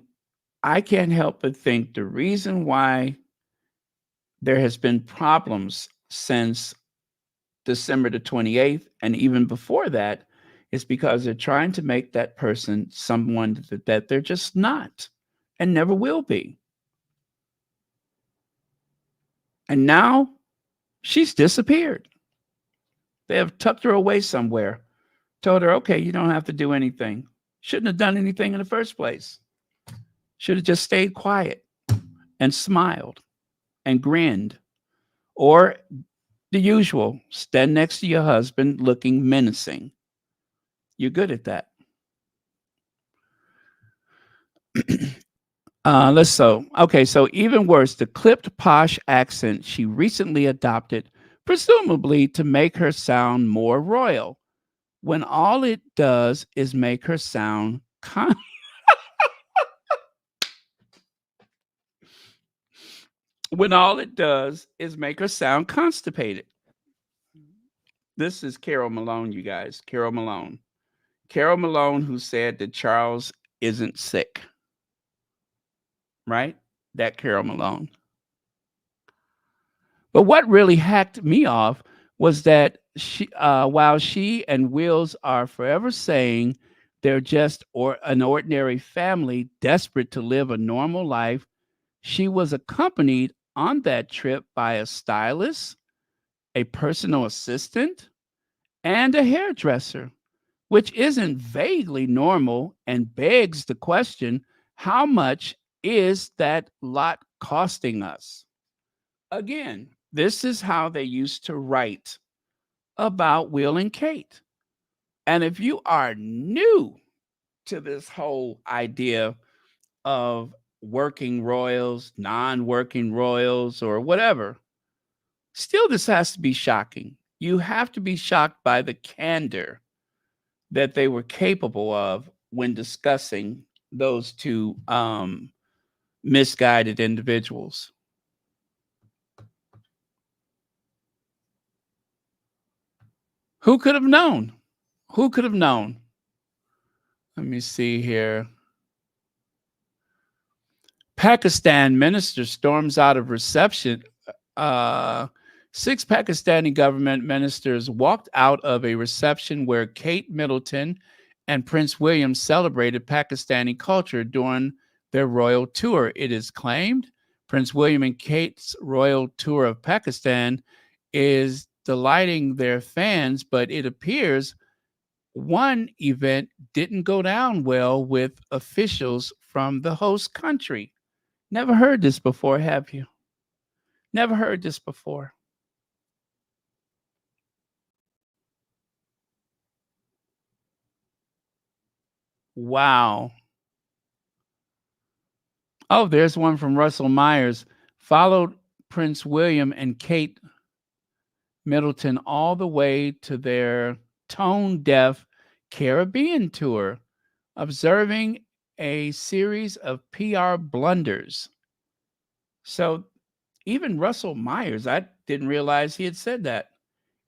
I can't help but think the reason why there has been problems since December the 28th and even before that is because they're trying to make that person someone that they're just not and never will be. And now she's disappeared. They have tucked her away somewhere, told her, okay, you don't have to do anything. Shouldn't have done anything in the first place. Should have just stayed quiet and smiled and grinned or The usual. Stand next to your husband looking menacing. You're good at that. So even worse, the clipped posh accent she recently adopted, presumably to make her sound more royal, when all it does is make her sound when all it does is make her sound constipated. This is Carol Malone, you guys. Carol Malone. Carol Malone, who said that Charles isn't sick, right? That Carol Malone. But what really hacked me off was that while she and Wills are forever saying they're just an ordinary family desperate to live a normal life, she was accompanied on that trip by a stylist, a personal assistant, and a hairdresser, which isn't vaguely normal and begs the question, how much is that lot costing us? Again, this is how they used to write about Will and Kate. And if you are new to this whole idea of working royals, non working royals, or whatever, still this has to be shocking. You have to be shocked by the candor that they were capable of when discussing those two misguided individuals. Who could have known? Who could have known? Let me see here. Pakistan minister storms out of reception. 6 Pakistani government ministers walked out of a reception where Kate Middleton and Prince William celebrated Pakistani culture during their royal tour. It is claimed Prince William and Kate's royal tour of Pakistan is delighting their fans, but it appears one event didn't go down well with officials from the host country. Never heard this before, have you? Never heard this before. Wow. Oh, there's one from Russell Myers. Followed Prince William and Kate Middleton all the way to their tone deaf Caribbean tour, observing a series of PR blunders. So even Russell Myers, I didn't realize he had said that.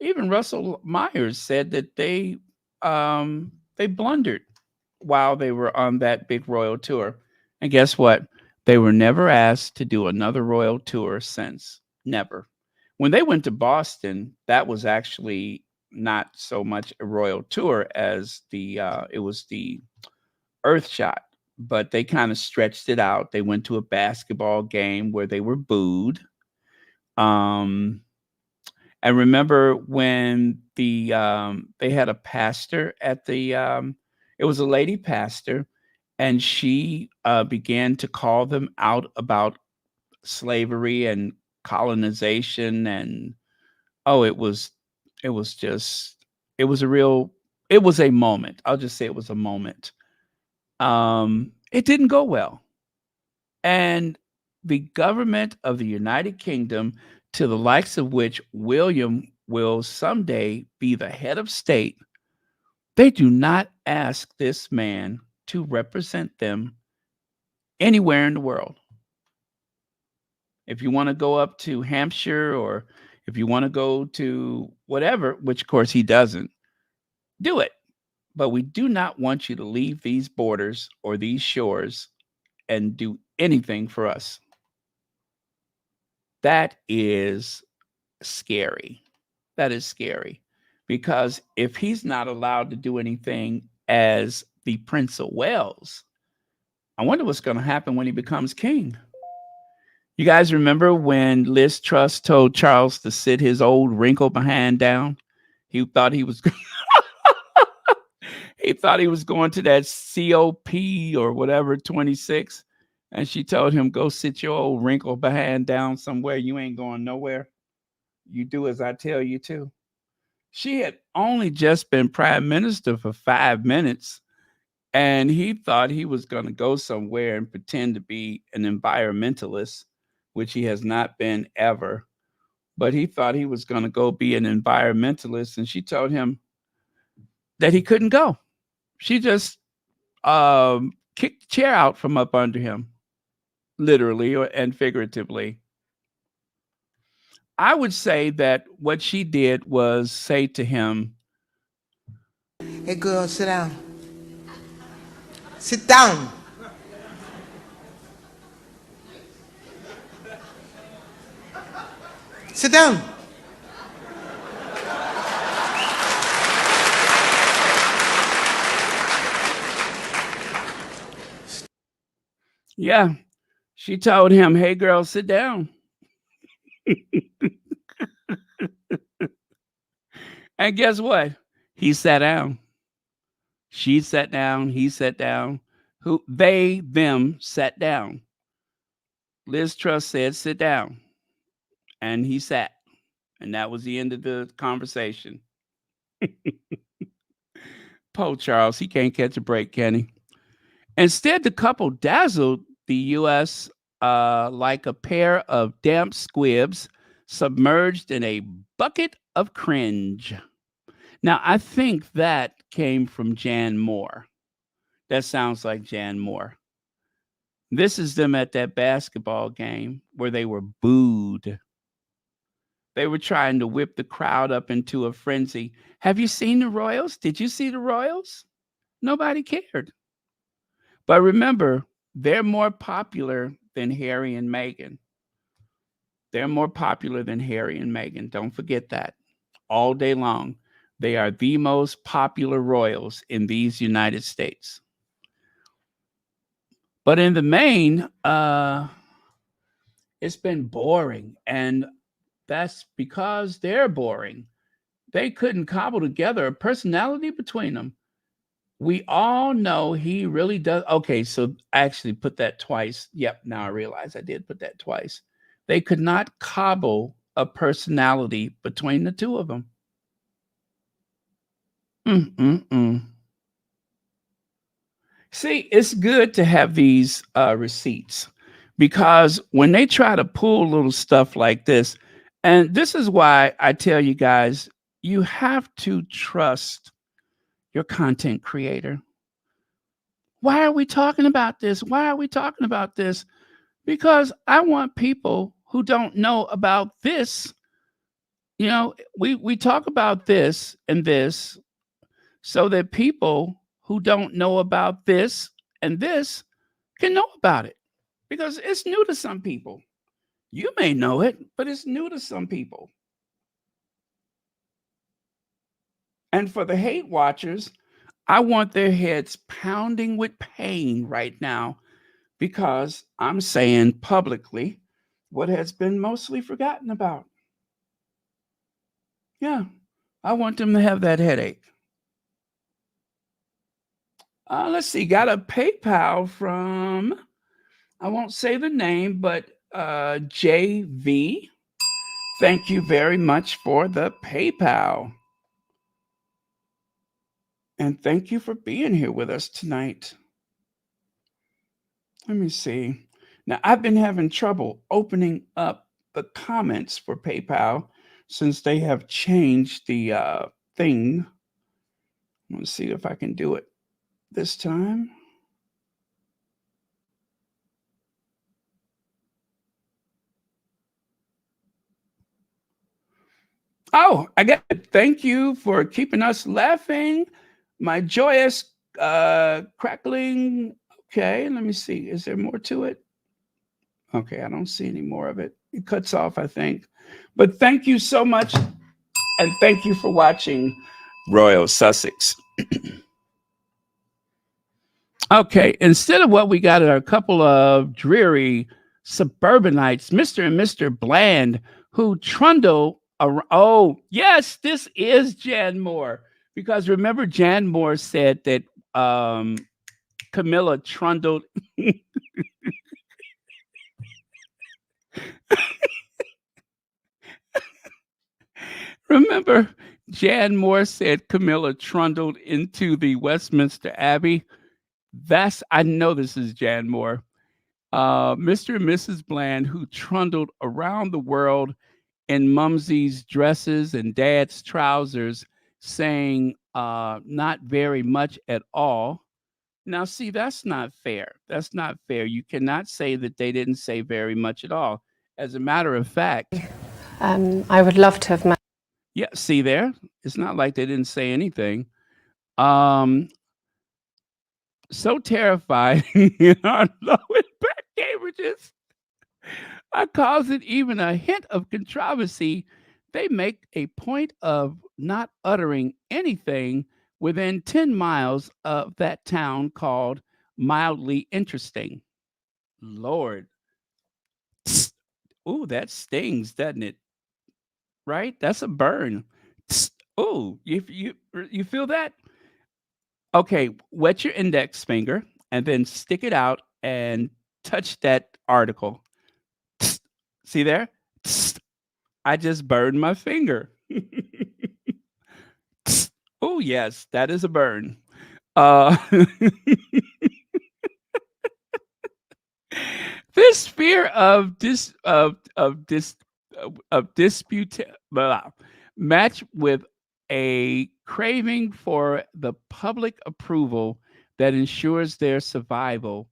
Even Russell Myers said that they blundered while they were on that big royal tour. And guess what? They were never asked to do another royal tour since. Never. When they went to Boston, that was actually not so much a royal tour as it was the Earth Shot, but they kind of stretched it out. They went to a basketball game where they were booed. And remember when they had a pastor at the it was a lady pastor, and she began to call them out about slavery and colonization, and it was just it was a moment. I'll just say it was a moment. It didn't go well. And the government of the United Kingdom, to the likes of which William will someday be the head of state, they do not ask this man to represent them anywhere in the world. If you want to go up to Hampshire, or if you want to go to whatever, which of course he doesn't, do it. But we do not want you to leave these borders or these shores and do anything for us. That is scary. That is scary. Because if he's not allowed to do anything as the Prince of Wales, I wonder what's going to happen when he becomes king. You guys remember when Liz Truss told Charles to sit his old wrinkled behind down? He thought he was he thought he was going to that COP or whatever 26, and she told him, go sit your old wrinkled behind down somewhere. You ain't going nowhere. You do as I tell you to. She had only just been prime minister for 5 minutes, and he thought he was going to go somewhere and pretend to be an environmentalist, which he has not been ever. But he thought he was going to go be an environmentalist, and she told him that he couldn't go. She just kicked the chair out from up under him, literally and figuratively. I would say that what she did was say to him, "Hey, girl, sit down. Sit down. Sit down." yeah, she told him, "Hey, girl, sit down." And guess what? He sat down. She sat down. He sat down. Them sat down. Liz Truss said, "Sit down." And he sat. And that was the end of the conversation. Poor Charles, he can't catch a break, can he? Instead, the couple dazzled the U.S. Like a pair of damp squibs submerged in a bucket of cringe. Now, I think that came from Jan Moore. That sounds like Jan Moore. This is them at that basketball game where they were booed. They were trying to whip the crowd up into a frenzy. Have you seen the Royals? Did you see the Royals? Nobody cared. But remember, they're more popular than Harry and Meghan. They're more popular than Harry and Meghan. Don't forget that. All day long, they are the most popular royals in these United States. But in the main, it's been boring. And that's because they're boring. They couldn't cobble together a personality between them. We all know he really does. Okay, so I actually put that twice. Yep, now I realize I did put that twice. They could not cobble a personality between the two of them. See, it's good to have these receipts because when they try to pull little stuff like this, and this is why I tell you guys, you have to trust your content creator. Why are we talking about this? Why are we talking about this? Because I want people who don't know about this. You know, we talk about this and this so that people who don't know about this and this can know about it because it's new to some people. You may know it, but it's new to some people. And for the hate watchers, I want their heads pounding with pain right now because I'm saying publicly what has been mostly forgotten about. Yeah, I want them to have that headache. Let's see, got a PayPal from, I won't say the name, but JV. Thank you very much for the PayPal. And thank you for being here with us tonight. Let me see. Now, I've been having trouble opening up the comments for PayPal since they have changed the thing. Let's see if I can do it this time. Oh, I got it. Thank you for keeping us laughing. My joyous crackling. Okay, let me see. Is there more to it? Okay, I don't see any more of it. It cuts off, I think. But thank you so much. And thank you for watching Royal Sussex. Okay, instead of what we got are a couple of dreary suburbanites, Mr. and Mr. Bland, who trundle around. Oh, yes, this is Jan Moore. Because remember, Jan Moore said that Camilla trundled. Remember, Jan Moore said Camilla trundled into the Westminster Abbey. I know this is Jan Moore. Mr. and Mrs. Bland, who trundled around the world in Mumsy's dresses and Dad's trousers, saying not very much at all. Now, see, that's not fair. That's not fair. You cannot say that they didn't say very much at all. As a matter of fact, I would love to have met. yeah, see there? It's not like they didn't say anything. Um, so terrified, our low impact Cambridges. I cause it even a hint of controversy. They make a point of not uttering anything within 10 miles of that town called mildly interesting. Lord. Ooh, that stings, doesn't it? Right? That's a burn. Ooh, you feel that? Okay, wet your index finger and then stick it out and touch that article. See there? I just burned my finger. Oh, yes, that is a burn. This fear of dispute matched with a craving for the public approval that ensures their survival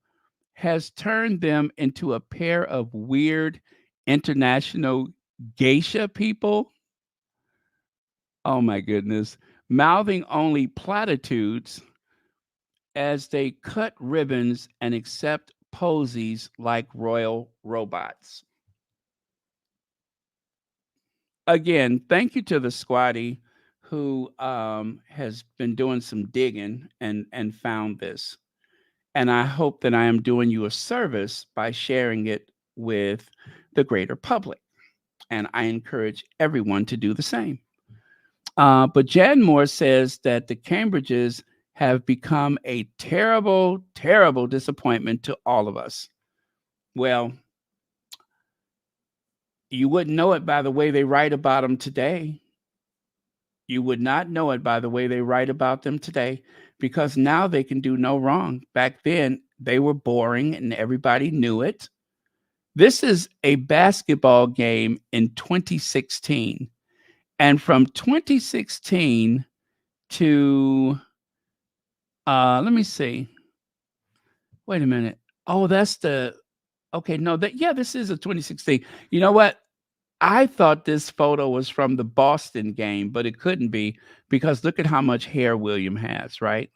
has turned them into a pair of weird international geisha people. Oh my goodness. Mouthing only platitudes as they cut ribbons and accept posies like royal robots. Again, thank you to the squatty who has been doing some digging and found this. And I hope that I am doing you a service by sharing it with the greater public. And I encourage everyone to do the same. But Jan Moore says that the Cambridges have become a terrible, terrible disappointment to all of us. Well, you wouldn't know it by the way they write about them today. You would not know it by the way they write about them today because now they can do no wrong. Back then, they were boring and everybody knew it. This is a basketball game in 2016. And from 2016 to, let me see. Wait a minute. Oh, that's okay. No, this is a 2016. You know what? I thought this photo was from the Boston game, but it couldn't be because look at how much hair William has, right?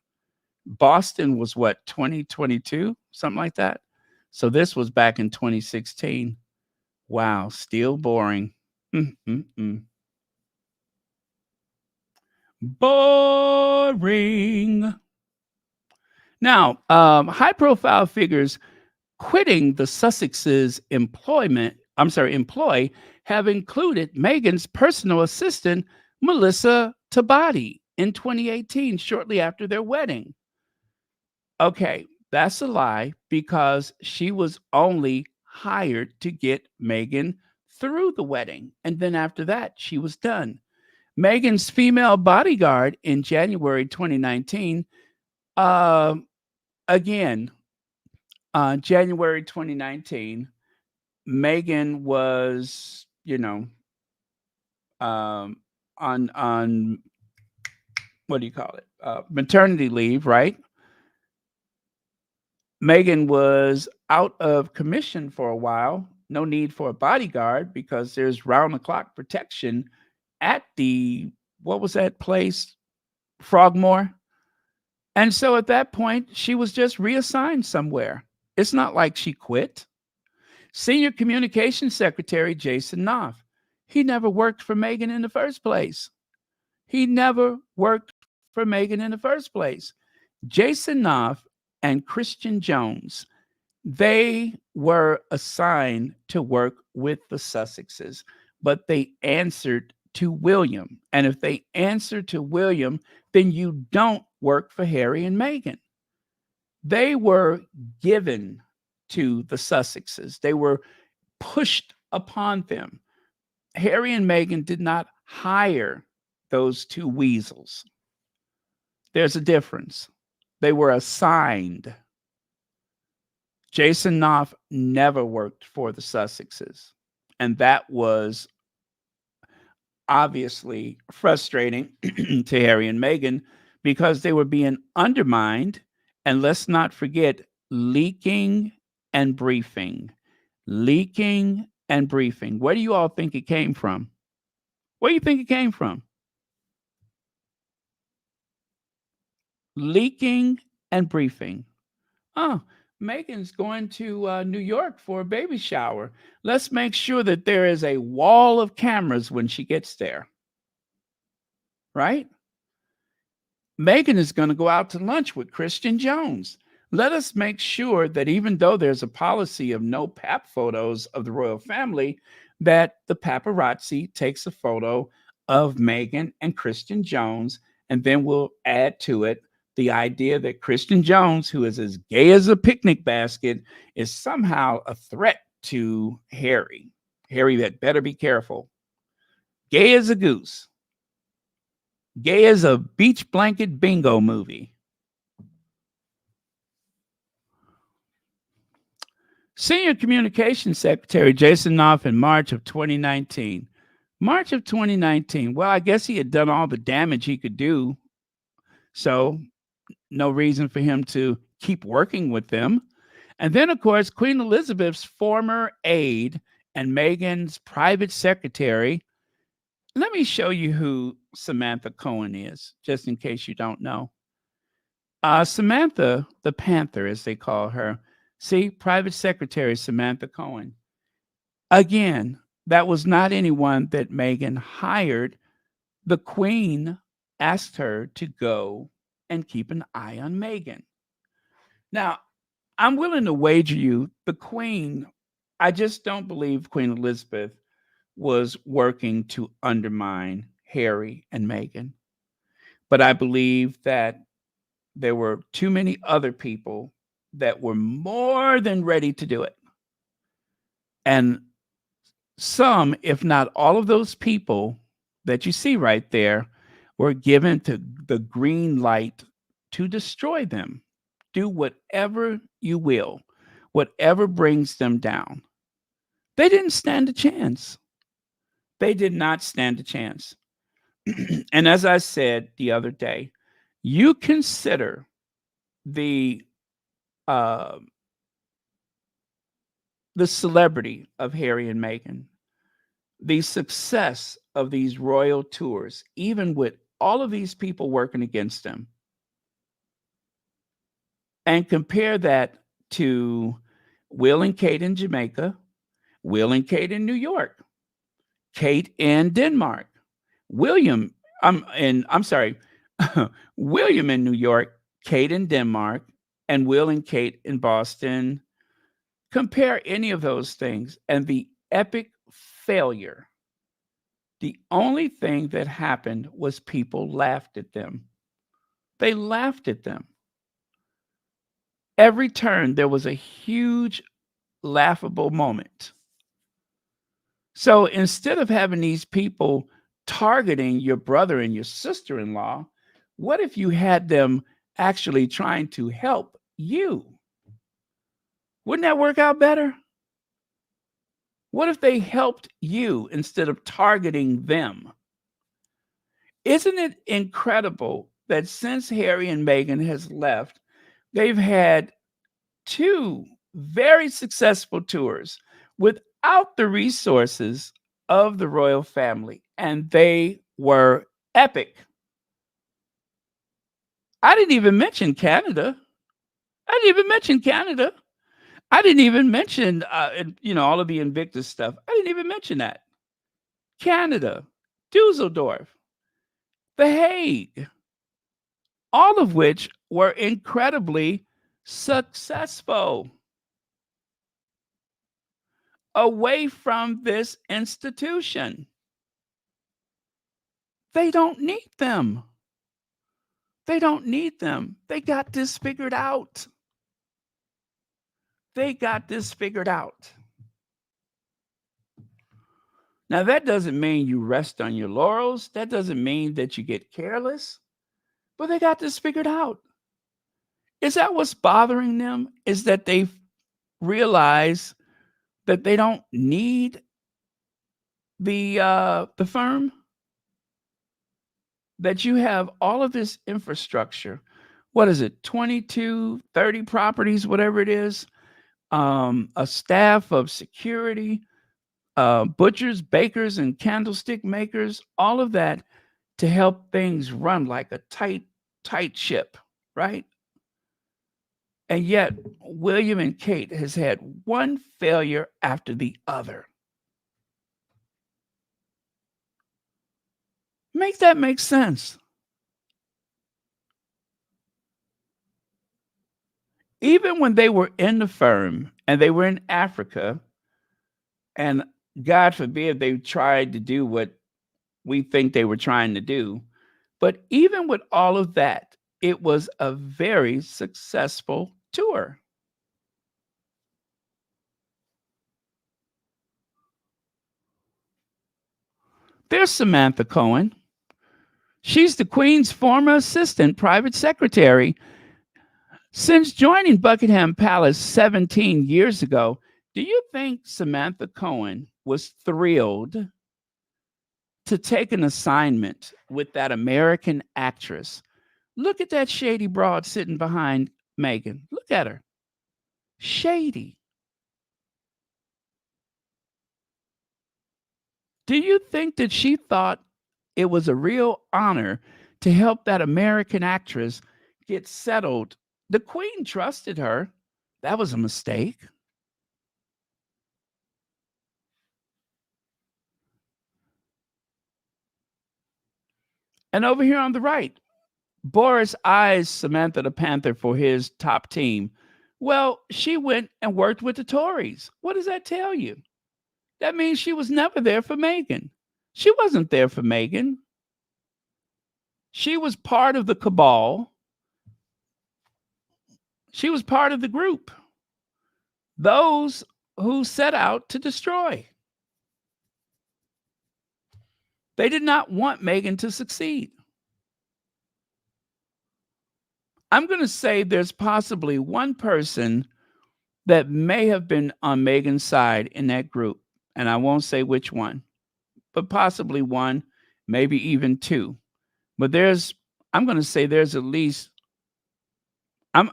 Boston was what, 2022, something like that. So this was back in 2016. Wow, still boring. Boring. Now, high-profile figures quitting the Sussex's employ have included Meghan's personal assistant, Melissa Tabloids, in 2018, shortly after their wedding. Okay, that's a lie because she was only hired to get Meghan through the wedding. And then after that, she was done. Meghan's female bodyguard in January 2019, January 2019, Meghan was, on what do you call it? Maternity leave, right? Meghan was out of commission for a while. No need for a bodyguard because there's round-the-clock protection at what was that place? Frogmore. And so at that point, she was just reassigned somewhere. It's not like she quit. Senior Communications Secretary Jason Knopf, he never worked for Meghan in the first place. Jason Knopf and Christian Jones, they were assigned to work with the Sussexes, but they answered to William. And if they answer to William, then you don't work for Harry and Meghan. They were given to the Sussexes. They were pushed upon them. Harry and Meghan did not hire those two weasels. There's a difference. They were assigned. Jason Knopf never worked for the Sussexes. And that was obviously frustrating to Harry and Meghan because they were being undermined. And let's not forget leaking and briefing. Leaking and briefing. Where do you all think it came from? Where do you think it came from? Leaking and briefing. Oh, Meghan's going to New York for a baby shower. Let's make sure that there is a wall of cameras when she gets there. Right? Meghan is going to go out to lunch with Christian Jones. Let us make sure that even though there's a policy of no pap photos of the royal family, that the paparazzi takes a photo of Meghan and Christian Jones, and then we'll add to it the idea that Christian Jones, who is as gay as a picnic basket, is somehow a threat to Harry. Harry, that better be careful. Gay as a goose. Gay as a beach blanket bingo movie. Senior Communications Secretary Jason Knopf in March of 2019. March of 2019. Well, I guess he had done all the damage he could do. So no reason for him to keep working with them. And then, of course, Queen Elizabeth's former aide and Meghan's private secretary. Let me show you who Samantha Cohen is, just in case you don't know. Samantha, the Panther, as they call her. See, private secretary Samantha Cohen. Again, that was not anyone that Meghan hired. The Queen asked her to go and keep an eye on Meghan. Now, I'm willing to wager you the Queen, I just don't believe Queen Elizabeth was working to undermine Harry and Meghan. But I believe that there were too many other people that were more than ready to do it. And some, if not all of those people that you see right there, were given to the green light to destroy them. Do whatever you will, whatever brings them down. They didn't stand a chance. They did not stand a chance. And as I said the other day, you consider the celebrity of Harry and Meghan, the success of these royal tours, even with all of these people working against them, and compare that to Will and Kate in Jamaica, Will and Kate in New York, Kate in Denmark, William in New York, Kate in Denmark, and Will and Kate in Boston. Compare any of those things and the epic failure. The only thing that happened was people laughed at them. They laughed at them. Every turn, there was a huge laughable moment. So instead of having these people targeting your brother and your sister-in-law, what if you had them actually trying to help you? Wouldn't that work out better? What if they helped you instead of targeting them? Isn't it incredible that since Harry and Meghan has left, they've had 2 very successful tours without the resources of the royal family, and they were epic. I didn't even mention Canada. I didn't even mention, all of the Invictus stuff. I didn't even mention that. Canada, Dusseldorf, The Hague, all of which were incredibly successful. Away from this institution. They don't need them. They don't need them. They got this figured out. Now, that doesn't mean you rest on your laurels. That doesn't mean that you get careless, but they got this figured out. Is that what's bothering them? Is that they realize that they don't need the firm? That you have all of this infrastructure. What is it? 22, 30 properties, whatever it is. A staff of security, butchers, bakers, and candlestick makers, all of that to help things run like a tight ship, right? And yet, William and Kate has had one failure after the other. Make that make sense. Even when they were in the firm and they were in Africa, and God forbid they tried to do what we think they were trying to do, but even with all of that, it was a very successful tour. There's Samantha Cohen. She's the Queen's former assistant private secretary. Since joining Buckingham Palace 17 years ago, do you think Samantha Cohen was thrilled to take an assignment with that American actress? Look at that shady broad sitting behind Meghan. Look at her. Shady. Do you think that she thought it was a real honor to help that American actress get settled? The Queen trusted her. That was a mistake. And over here on the right, Boris eyes Samantha the Panther for his top team. Well, she went and worked with the Tories. What does that tell you? That means she was never there for Meghan. She wasn't there for Meghan. She was part of the cabal. She was part of the group. Those who set out to destroy. They did not want Meghan to succeed. I'm going to say there's possibly one person that may have been on Meghan's side in that group. And I won't say which one, but possibly one, maybe even two. But I'm going to say there's at least, I'm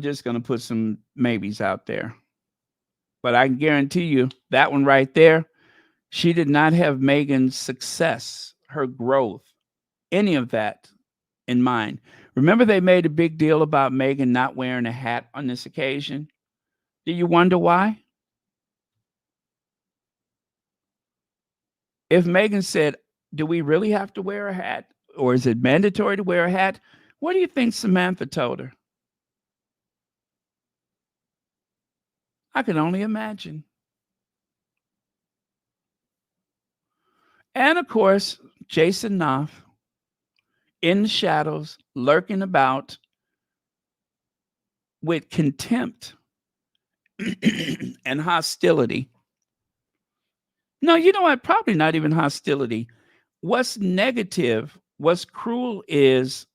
just going to put some maybes out there. But I can guarantee you that one right there, she did not have Meghan's success, her growth, any of that in mind. Remember, they made a big deal about Meghan not wearing a hat on this occasion? Do you wonder why? If Meghan said, do we really have to wear a hat? Or is it mandatory to wear a hat? What do you think Samantha told her? I can only imagine. And of course, Jason Knopf in the shadows, lurking about with contempt and hostility. No, you know what? Probably not even hostility. What's negative, what's cruel is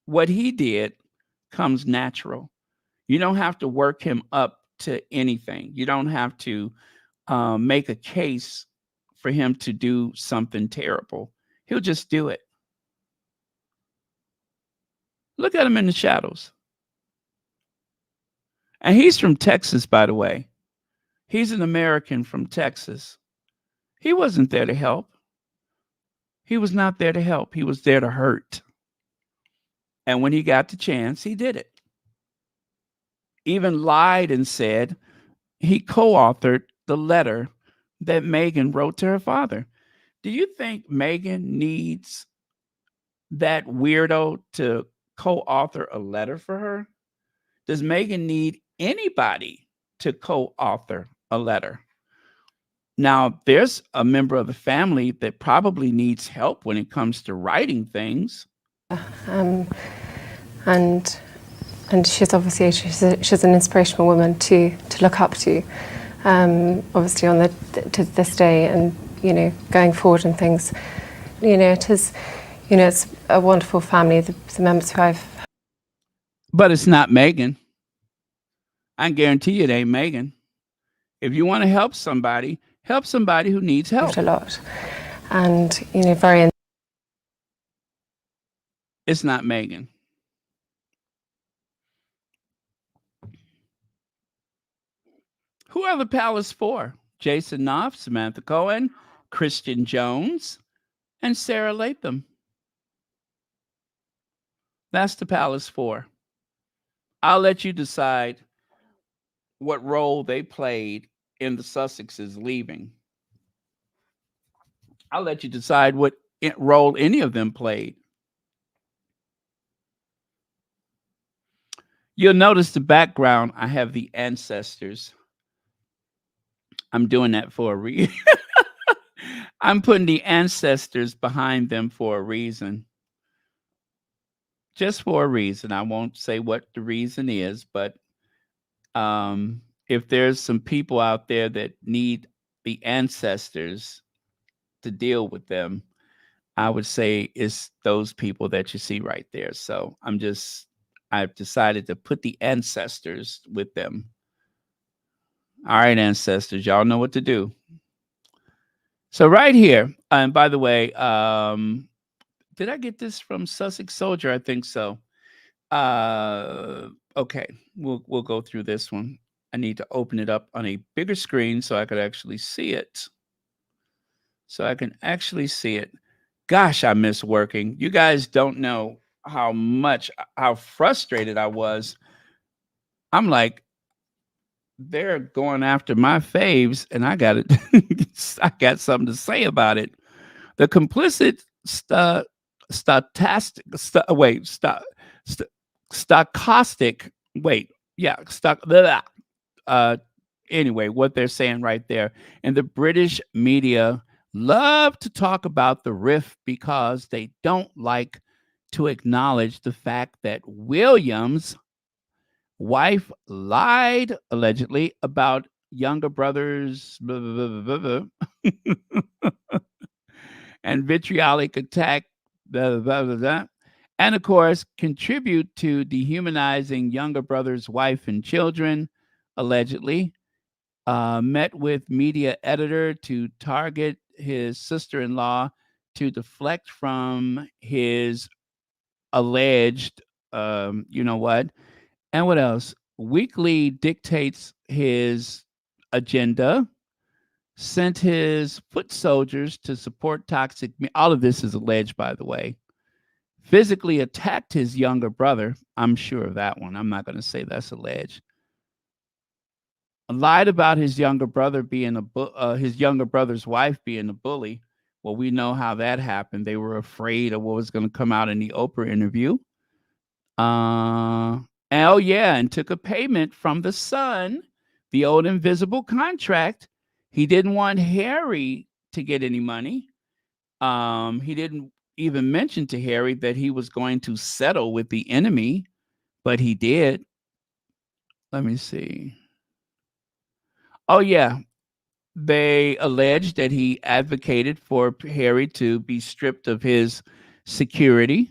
what he did comes natural. You don't have to work him up to anything. You don't have to make a case for him to do something terrible. He'll just do it. Look at him in the shadows. And he's from Texas, by the way. He's an American from Texas. He wasn't there to help. He was not there to help. He was there to hurt. And when he got the chance, he did it. Even lied and said he co-authored the letter that Meghan wrote to her father. Do you think Meghan needs that weirdo to co-author a letter for her? Does Meghan need anybody to co-author a letter? Now, there's a member of the family that probably needs help when it comes to writing things. And she's obviously she's an inspirational woman to look up to. obviously on to this day, and going forward and things. It is, it's a wonderful family. The members who I've. But it's not Meghan. I can guarantee you it ain't Meghan. If you want to help somebody who needs help. A lot, and very. It's not Meghan. Who are the palace for? Jason Knopf, Samantha Cohen, Christian Jones, and Sarah Latham. That's the palace for. I'll let you decide what role they played in the Sussexes leaving. I'll let you decide what role any of them played. You'll notice the background. I have the ancestors. I'm doing that for a reason. I'm putting the ancestors behind them for a reason. Just for a reason. I won't say what the reason is, but if there's some people out there that need the ancestors to deal with them, I would say it's those people that you see right there. So I've decided to put the ancestors with them. All right, ancestors, y'all know what to do. So right here, and by the way, did I get this from Sussex Soldier? I think so. Okay, we'll go through this one. I need to open it up on a bigger screen so I could actually see it. Gosh, I miss working. You guys don't know how frustrated I was. I'm like, they're going after my faves, and I got it. I got something to say about it. The complicit anyway, what they're saying right there. And the British media love to talk about the rift because they don't like to acknowledge the fact that William's wife lied allegedly about younger brothers and vitriolic attack, and of course contribute to dehumanizing younger brother's wife and children, allegedly. Met with media editor to target his sister-in-law to deflect from his alleged, and what else? Weekly dictates his agenda, sent his foot soldiers to support toxic. All of this is alleged, by the way. Physically attacked his younger brother. I'm sure of that one. I'm not going to say that's alleged. Lied about his younger brother being his younger brother's wife being a bully. Well, we know how that happened. They were afraid of what was going to come out in the Oprah interview. And took a payment from the son, the old invisible contract. He didn't want Harry to get any money. He didn't even mention to Harry that he was going to settle with the enemy, but he did. Let me see. Oh, yeah. They alleged that he advocated for Harry to be stripped of his security.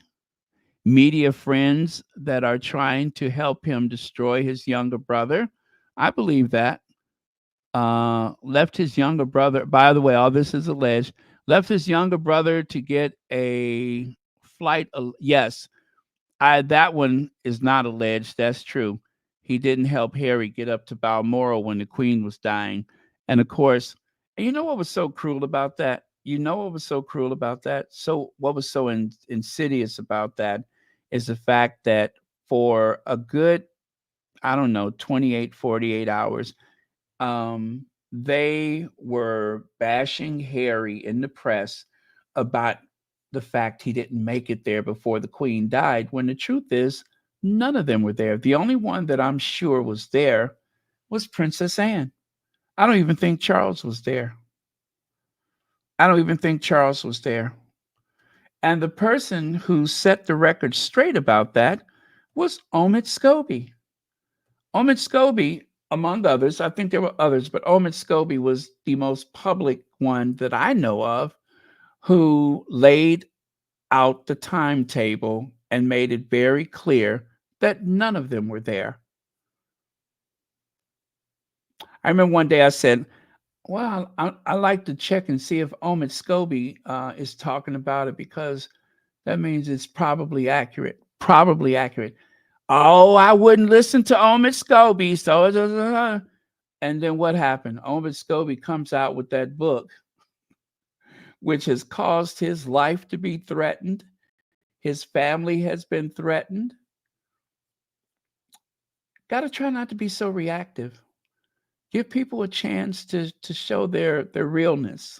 Media friends that are trying to help him destroy his younger brother. I believe that. Left his younger brother, by the way, all this is alleged, left his younger brother to get a flight. Yes, that one is not alleged. That's true. He didn't help Harry get up to Balmoral when the Queen was dying. And of course, and you know what was so cruel about that? So what was so insidious about that is the fact that for a good, 28, 48 hours, they were bashing Harry in the press about the fact he didn't make it there before the Queen died, when the truth is none of them were there. The only one that I'm sure was there was Princess Anne. I don't even think Charles was there. And the person who set the record straight about that was Omid Scobie. Omid Scobie among others. I think there were others, but Omid Scobie was the most public one that I know of who laid out the timetable and made it very clear that none of them were there. I remember one day I said, well, I like to check and see if Omid Scobie is talking about it because that means it's probably accurate. Probably accurate. Oh, I wouldn't listen to Omid Scobie. So, and then what happened? Omid Scobie comes out with that book, which has caused his life to be threatened. His family has been threatened. Got to try not to be so reactive. Give people a chance to show their realness.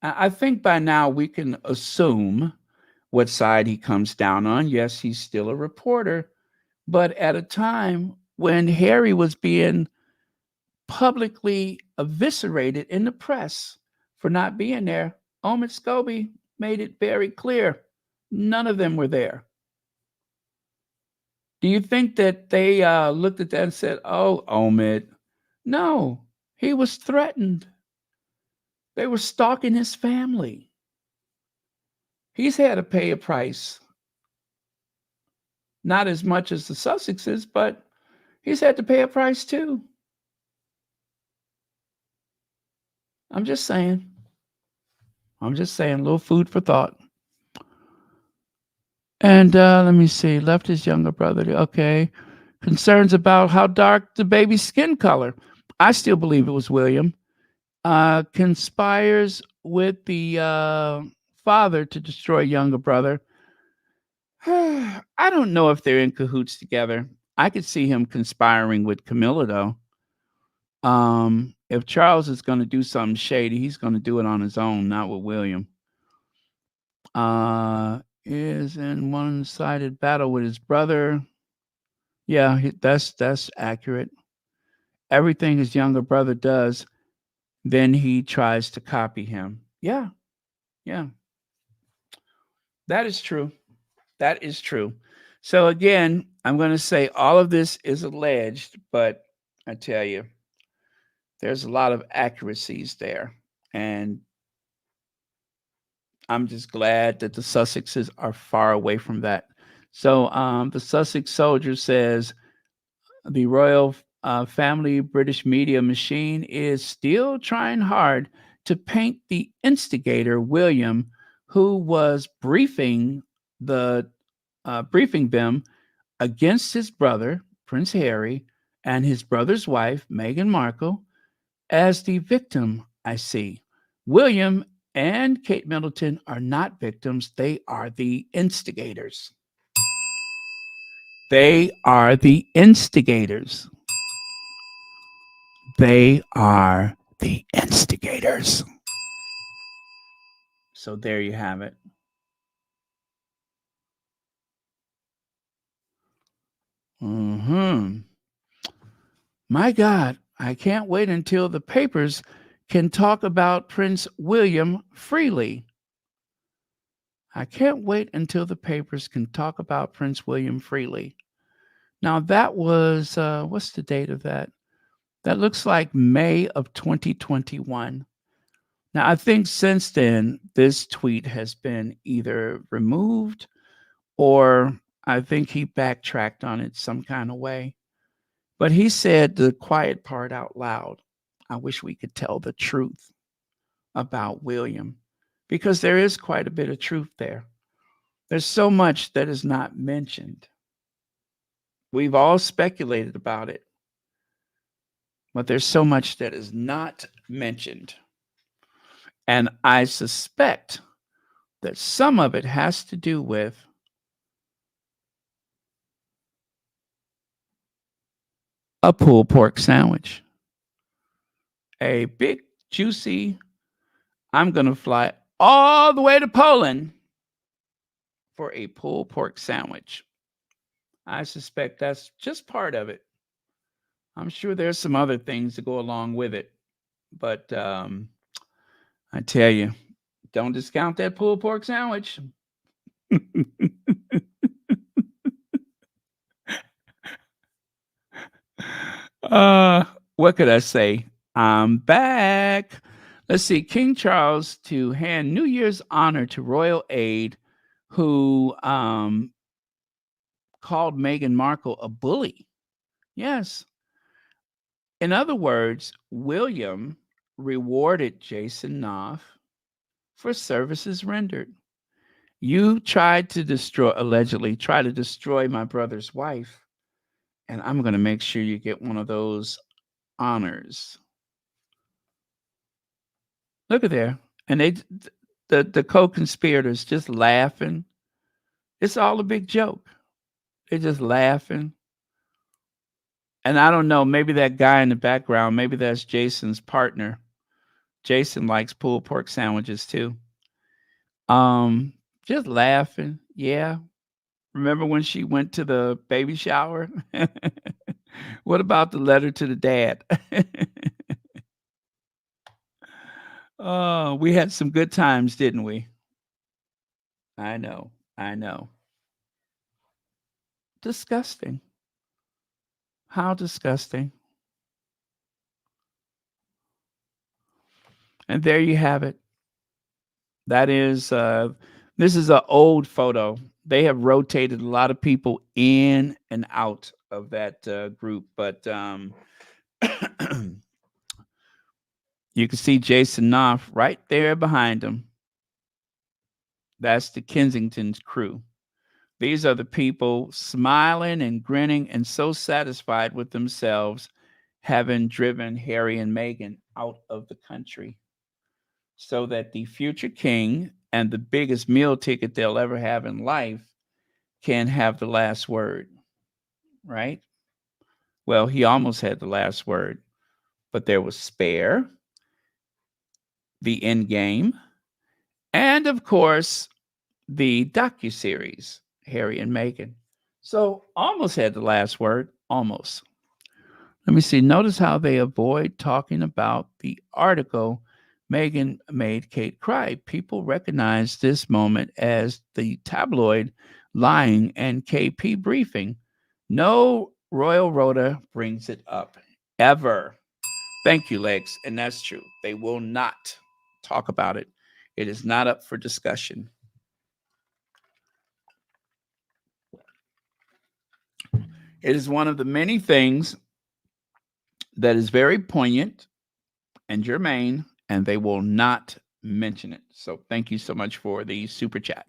I think by now we can assume what side he comes down on. Yes, he's still a reporter, but at a time when Harry was being publicly eviscerated in the press for not being there, Omid Scobie made it very clear none of them were there. Do you think that they looked at that and said, oh, Omid? No, he was threatened. They were stalking his family. He's had to pay a price. Not as much as the Sussexes, but he's had to pay a price too. I'm just saying. A little food for thought. And let me see. Left his younger brother. Okay. Concerns about how dark the baby's skin color. I still believe it was William. Conspires with the father to destroy younger brother. I don't know if they're in cahoots together. I could see him conspiring with Camilla, though. If Charles is going to do something shady, he's going to do it on his own, not with William. Is in one-sided battle with his brother. Yeah, that's accurate. Everything his younger brother does, then he tries to copy him. Yeah. That is true. That is true. So again, I'm going to say all of this is alleged, but I tell you, there's a lot of accuracies there. And I'm just glad that the Sussexes are far away from that. So the Sussex Soldier says the royal family British media machine is still trying hard to paint the instigator, William, who was briefing them against his brother, Prince Harry, and his brother's wife, Meghan Markle, as the victim, I see. William and Kate Middleton are not victims. They are the instigators. They are the instigators. They are the instigators. So there you have it. My God, I can't wait until the papers can talk about Prince William freely. I can't wait until the papers can talk about Prince William freely. Now, that was, what's the date of that? That looks like May of 2021. Now, I think since then, this tweet has been either removed or I think he backtracked on it some kind of way. But he said the quiet part out loud. I wish we could tell the truth about William, because there is quite a bit of truth there. There's so much that is not mentioned. We've all speculated about it, but there's so much that is not mentioned. And I suspect that some of it has to do with a pulled pork sandwich. A big, juicy, I'm going to fly all the way to Poland for a pulled pork sandwich. I suspect that's just part of it. I'm sure there's some other things to go along with it. But I tell you, don't discount that pulled pork sandwich. What could I say? I'm back. Let's see. King Charles to hand New Year's honor to royal aide who called Meghan Markle a bully. Yes. In other words, William rewarded Jason Knopf for services rendered. You tried to destroy, allegedly, try to destroy my brother's wife, and I'm going to make sure you get one of those honors. Look at there. And the co-conspirators just laughing. It's all a big joke. They're just laughing. And I don't know, maybe that guy in the background, maybe that's Jason's partner. Jason likes pulled pork sandwiches too. Um, just laughing. Yeah. Remember when she went to the baby shower? What about the letter to the dad? Oh, we had some good times, didn't we? I know. I know. Disgusting. How disgusting. And there you have it. That is this is an old photo. They have rotated a lot of people in and out of that group, but you can see Jason Knopf right there behind him. That's the Kensington's crew. These are the people smiling and grinning and so satisfied with themselves, having driven Harry and Meghan out of the country so that the future king and the biggest meal ticket they'll ever have in life can have the last word, right? Well, he almost had the last word, but there was Spare, the End Game, and of course, the docuseries, Harry and Meghan. So almost had the last word, almost. Let me see. Notice how they avoid talking about the article Meghan made Kate cry. People recognize this moment as the tabloid lying and KP briefing. No royal rota brings it up ever. Thank you, Lex. And that's true. They will not talk about it. It is not up for discussion. It is one of the many things that is very poignant and germane, and they will not mention it. So thank you so much for the super chat.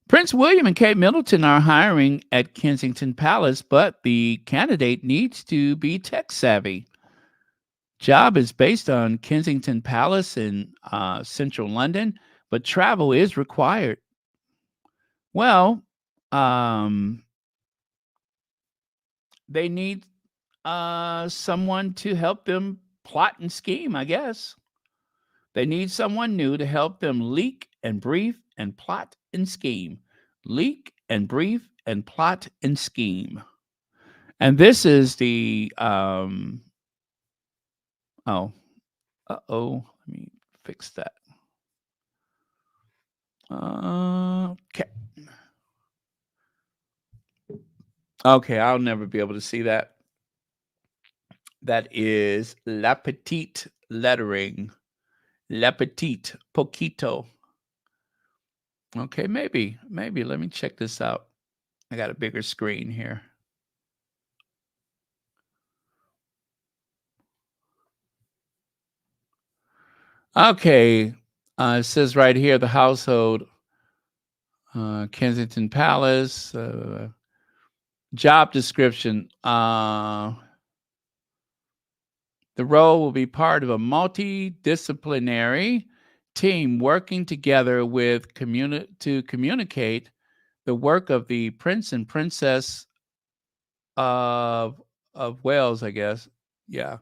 Prince William and Kate Middleton are hiring at Kensington Palace, but the candidate needs to be tech savvy. Job is based on Kensington Palace in central London, but travel is required. Well, they need someone to help them plot and scheme, I guess. They need someone new to help them leak and brief and plot and scheme. Leak and brief and plot and scheme. And this is the let me fix that. Okay. Okay, I'll never be able to see that. That is La Petite lettering. La Petite, poquito. Okay, maybe. Let me check this out. I got a bigger screen here. Okay, it says right here the household, Kensington Palace, job description. The role will be part of a multidisciplinary team working together with to communicate the work of the Prince and Princess of Wales, I guess. Yeah.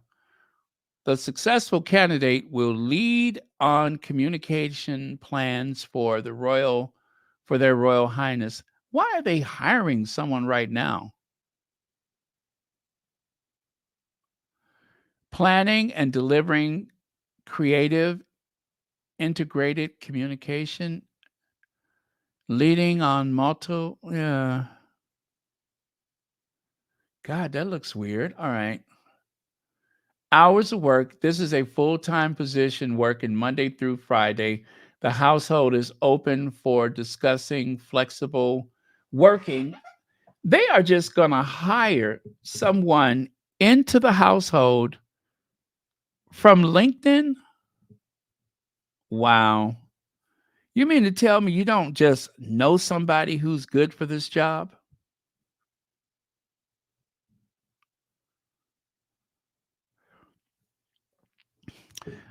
The successful candidate will lead on communication plans for their Royal Highness. Why are they hiring someone right now? Planning and delivering creative, integrated communication, leading on multiple. Yeah. God, that looks weird. All right. Hours of work. This is a full-time position working Monday through Friday. The household is open for discussing flexible working. They are just going to hire someone into the household from LinkedIn. Wow. You mean to tell me you don't just know somebody who's good for this job?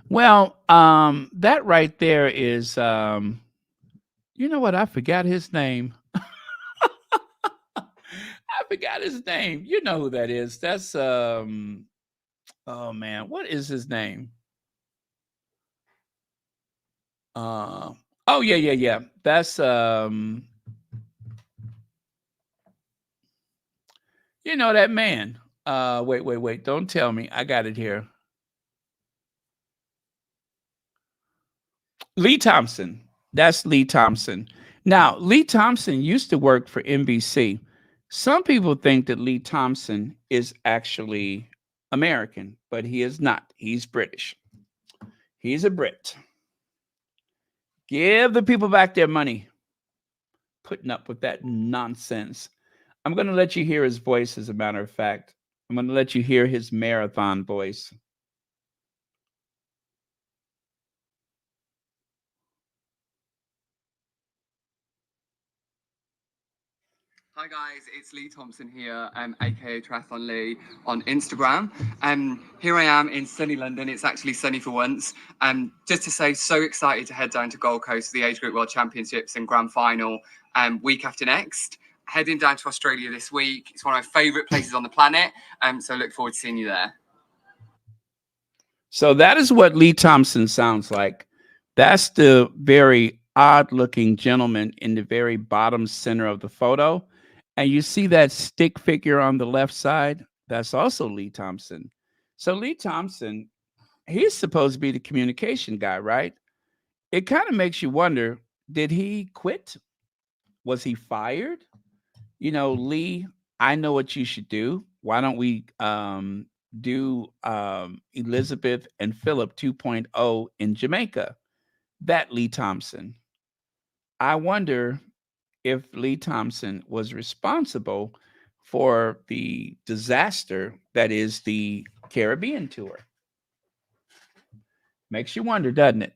Well, that right there is, you know what? I forgot his name. I forgot his name. You know who that is. That's, oh man, what is his name? Uh, oh yeah, yeah, yeah. That's, you know, that man. Wait. Don't tell me. I got it here. Lee Thompson. That's Lee Thompson. Now, Lee Thompson used to work for NBC. Some people think that Lee Thompson is actually American, but he is not. He's British. He's a Brit. Give the people back their money. Putting up with that nonsense. I'm going to let you hear his voice, as a matter of fact. I'm going to let you hear his marathon voice. Hi guys, it's Lee Thompson here, aka Triathlon Lee on Instagram. Here I am in sunny London. It's actually sunny for once. Just to say, so excited to head down to Gold Coast for the Age Group World Championships and Grand Final week after next. Heading down to Australia this week. It's one of my favourite places on the planet. So look forward to seeing you there. So that is what Lee Thompson sounds like. That's the very odd-looking gentleman in the very bottom center of the photo. And you see that stick figure on the left side? That's also Lee Thompson. So Lee Thompson, he's supposed to be the communication guy, right? It kind of makes you wonder, did he quit? Was he fired? You know, Lee, I know what you should do. Why don't we do Elizabeth and Philip 2.0 in Jamaica? That Lee Thompson. I wonder if Lee Thompson was responsible for the disaster that is the Caribbean tour. Makes you wonder, doesn't it?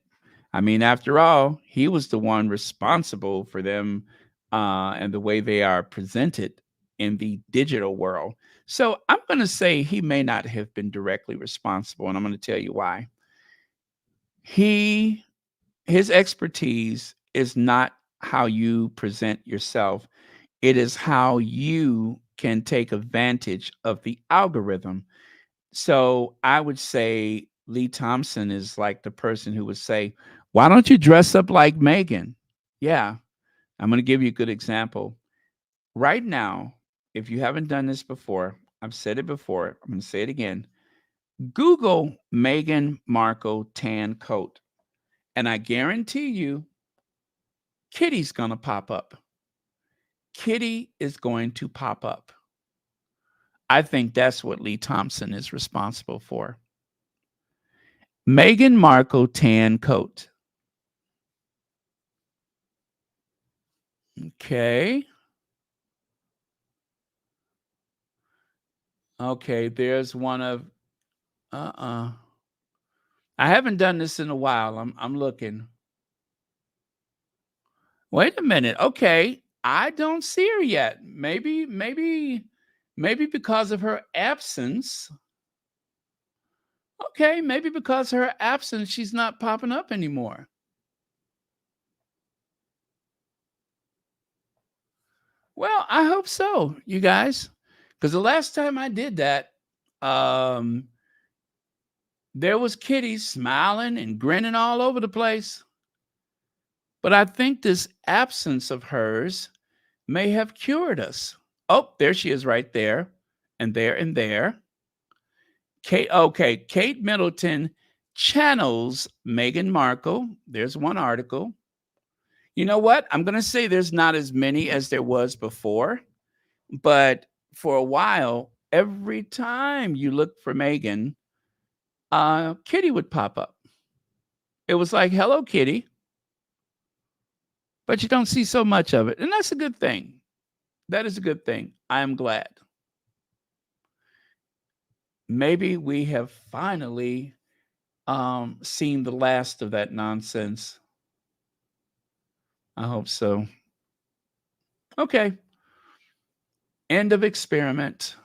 I mean, after all, he was the one responsible for them and the way they are presented in the digital world. So I'm going to say he may not have been directly responsible, and I'm going to tell you why. His expertise is not how you present yourself. It is how you can take advantage of the algorithm. So I would say Lee Thompson is like the person who would say, why don't you dress up like Meghan? Yeah, I'm going to give you a good example. Right now, if you haven't done this before, I've said it before, I'm going to say it again. Google Meghan Markle tan coat. And I guarantee you, Kitty's going to pop up. Kitty is going to pop up. I think that's what Lee Thompson is responsible for. Meghan Markle tan coat. Okay. Okay, there's one of I haven't done this in a while. I'm looking. Wait a minute. Okay. I don't see her yet. Maybe because of her absence. Okay, maybe because of her absence, she's not popping up anymore. Well, I hope so, you guys. Because the last time I did that, there was Kitty smiling and grinning all over the place. But I think this absence of hers may have cured us. Oh, there she is right there. And there and there. Kate Middleton channels Meghan Markle. There's one article. You know what? I'm going to say there's not as many as there was before. But for a while, every time you look for Meghan, Kitty would pop up. It was like, hello, Kitty, but you don't see so much of it. And that's a good thing. That is a good thing. I am glad. Maybe we have finally seen the last of that nonsense. I hope so. Okay. End of experiment.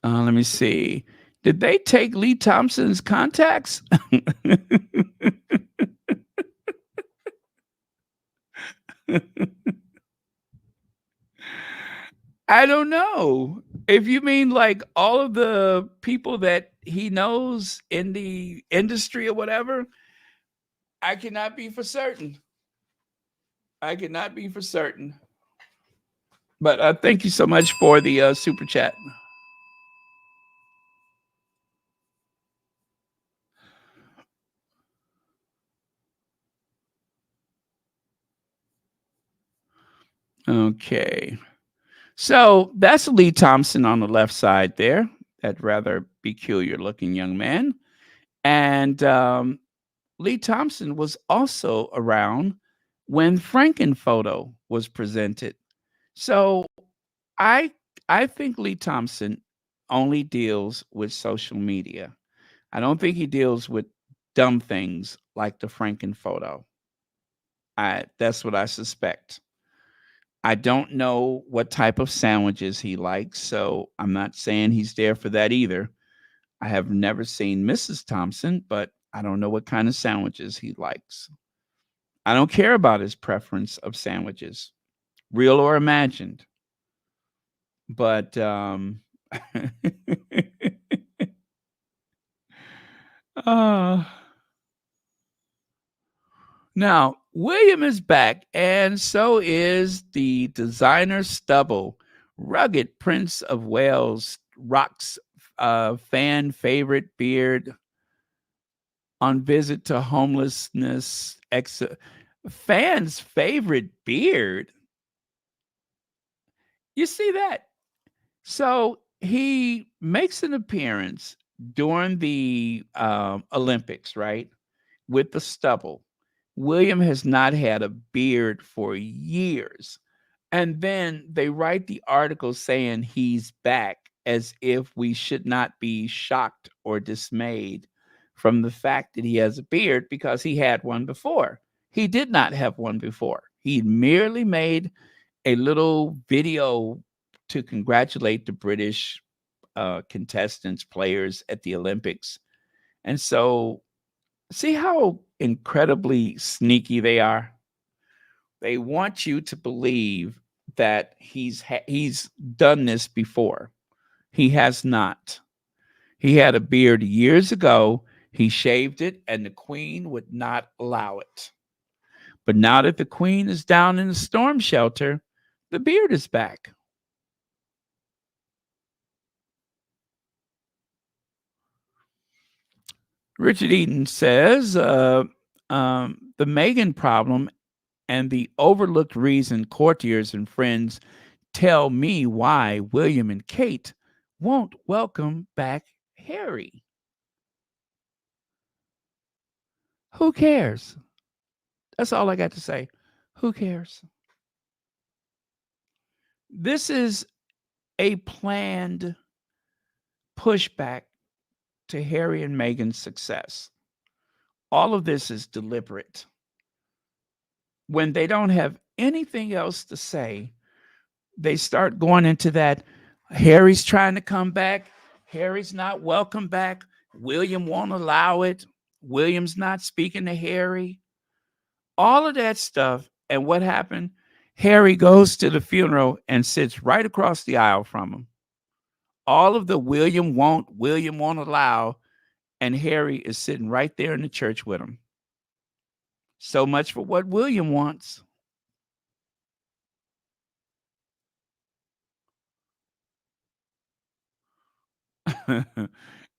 Let me see. Did they take Lee Thompson's contacts? I don't know. If you mean like all of the people that he knows in the industry or whatever, I cannot be for certain. I cannot be for certain. But thank you so much for the super chat. Okay. So that's Lee Thompson on the left side there, that rather peculiar looking young man. And Lee Thompson was also around when Frankenphoto was presented. So I I think Lee Thompson only deals with social media. I don't think he deals with dumb things like the Frankenphoto. That's what I suspect. I don't know what type of sandwiches he likes, so I'm not saying he's there for that either. I have never seen Mrs. Thompson, but I don't know what kind of sandwiches he likes. I don't care about his preference of sandwiches, real or imagined. But uh, now William is back, and so is the designer stubble. Rugged Prince of Wales rocks fan favorite beard on visit to homelessness. Fans' favorite beard. You see that? So he makes an appearance during the Olympics, right? With the stubble. William has not had a beard for years. And then they write the article saying he's back, as if we should not be shocked or dismayed from the fact that he has a beard because he had one before. He did not have one before. He merely made a little video to congratulate the British contestants, players at the Olympics. And so, see how incredibly sneaky they are? They want you to believe that he's done this before. He has not. He had a beard years ago. He shaved it, and the Queen would not allow it. But now that the Queen is down in the storm shelter, the beard is back. Richard Eaton says the Meghan problem and the overlooked reason courtiers and friends tell me why William and Kate won't welcome back Harry. Who cares? That's all I got to say. Who cares? This is a planned pushback to Harry and Meghan's success. All of this is deliberate. When they don't have anything else to say, they start going into that Harry's trying to come back. Harry's not welcome back. William won't allow it. William's not speaking to Harry. All of that stuff. And what happened? Harry goes to the funeral and sits right across the aisle from him. All of the William won't allow, and Harry is sitting right there in the church with him. So much for what William wants.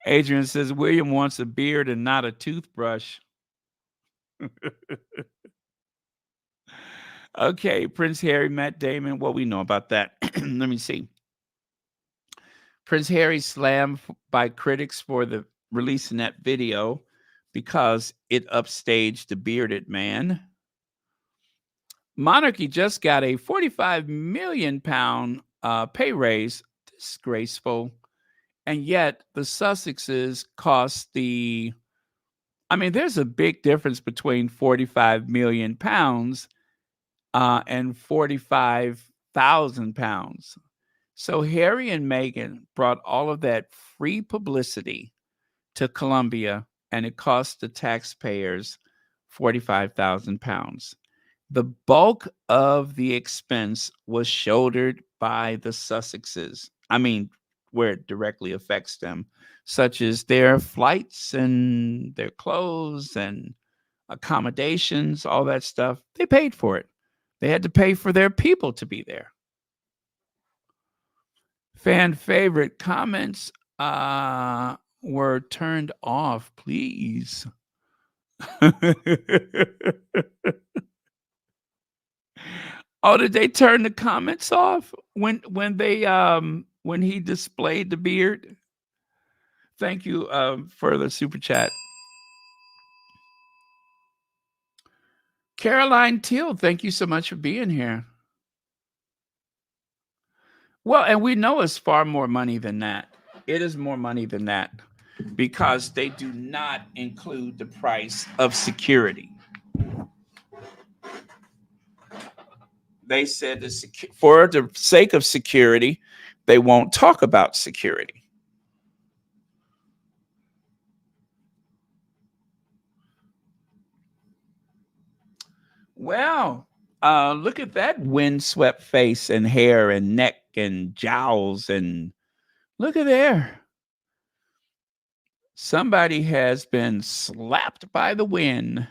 Adrian says William wants a beard and not a toothbrush. Okay, Prince Harry, Matt Damon. What we know about that? Let me see. Prince Harry slammed by critics for the releasing that video because it upstaged the bearded man. Monarchy just got a 45 million pound pay raise. Disgraceful. And yet the Sussexes cost the, I mean, there's a big difference between 45 million pounds and 45,000 pounds. So Harry and Meghan brought all of that free publicity to Colombia, and it cost the taxpayers 45,000 pounds. The bulk of the expense was shouldered by the Sussexes. I mean, where it directly affects them, such as their flights and their clothes and accommodations, all that stuff. They paid for it. They had to pay for their people to be there. Fan favorite comments were turned off, please. Oh, did they turn the comments off when he displayed the beard? Thank you for the super chat. Caroline Teal, thank you so much for being here. Well, and we know it's far more money than that. It is more money than that because they do not include the price of security. They said for the sake of security, they won't talk about security. Well, look at that windswept face and hair and neck and jowls, and look at there. Somebody has been slapped by the wind.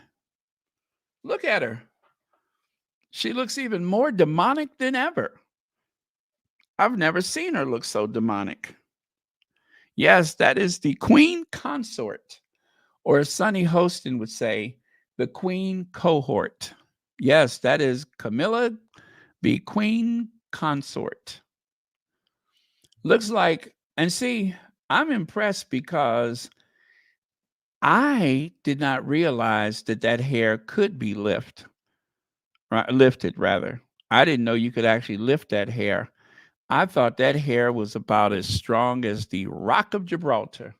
Look at her. She looks even more demonic than ever. I've never seen her look so demonic. Yes, that is the Queen Consort, or as Sonny Hostin would say, the Queen Cohort. Yes, that is Camilla, the Queen Consort. Looks like, and see, I'm impressed because I did not realize that hair could be lifted rather. I didn't know you could actually lift that hair. I thought that hair was about as strong as the Rock of Gibraltar.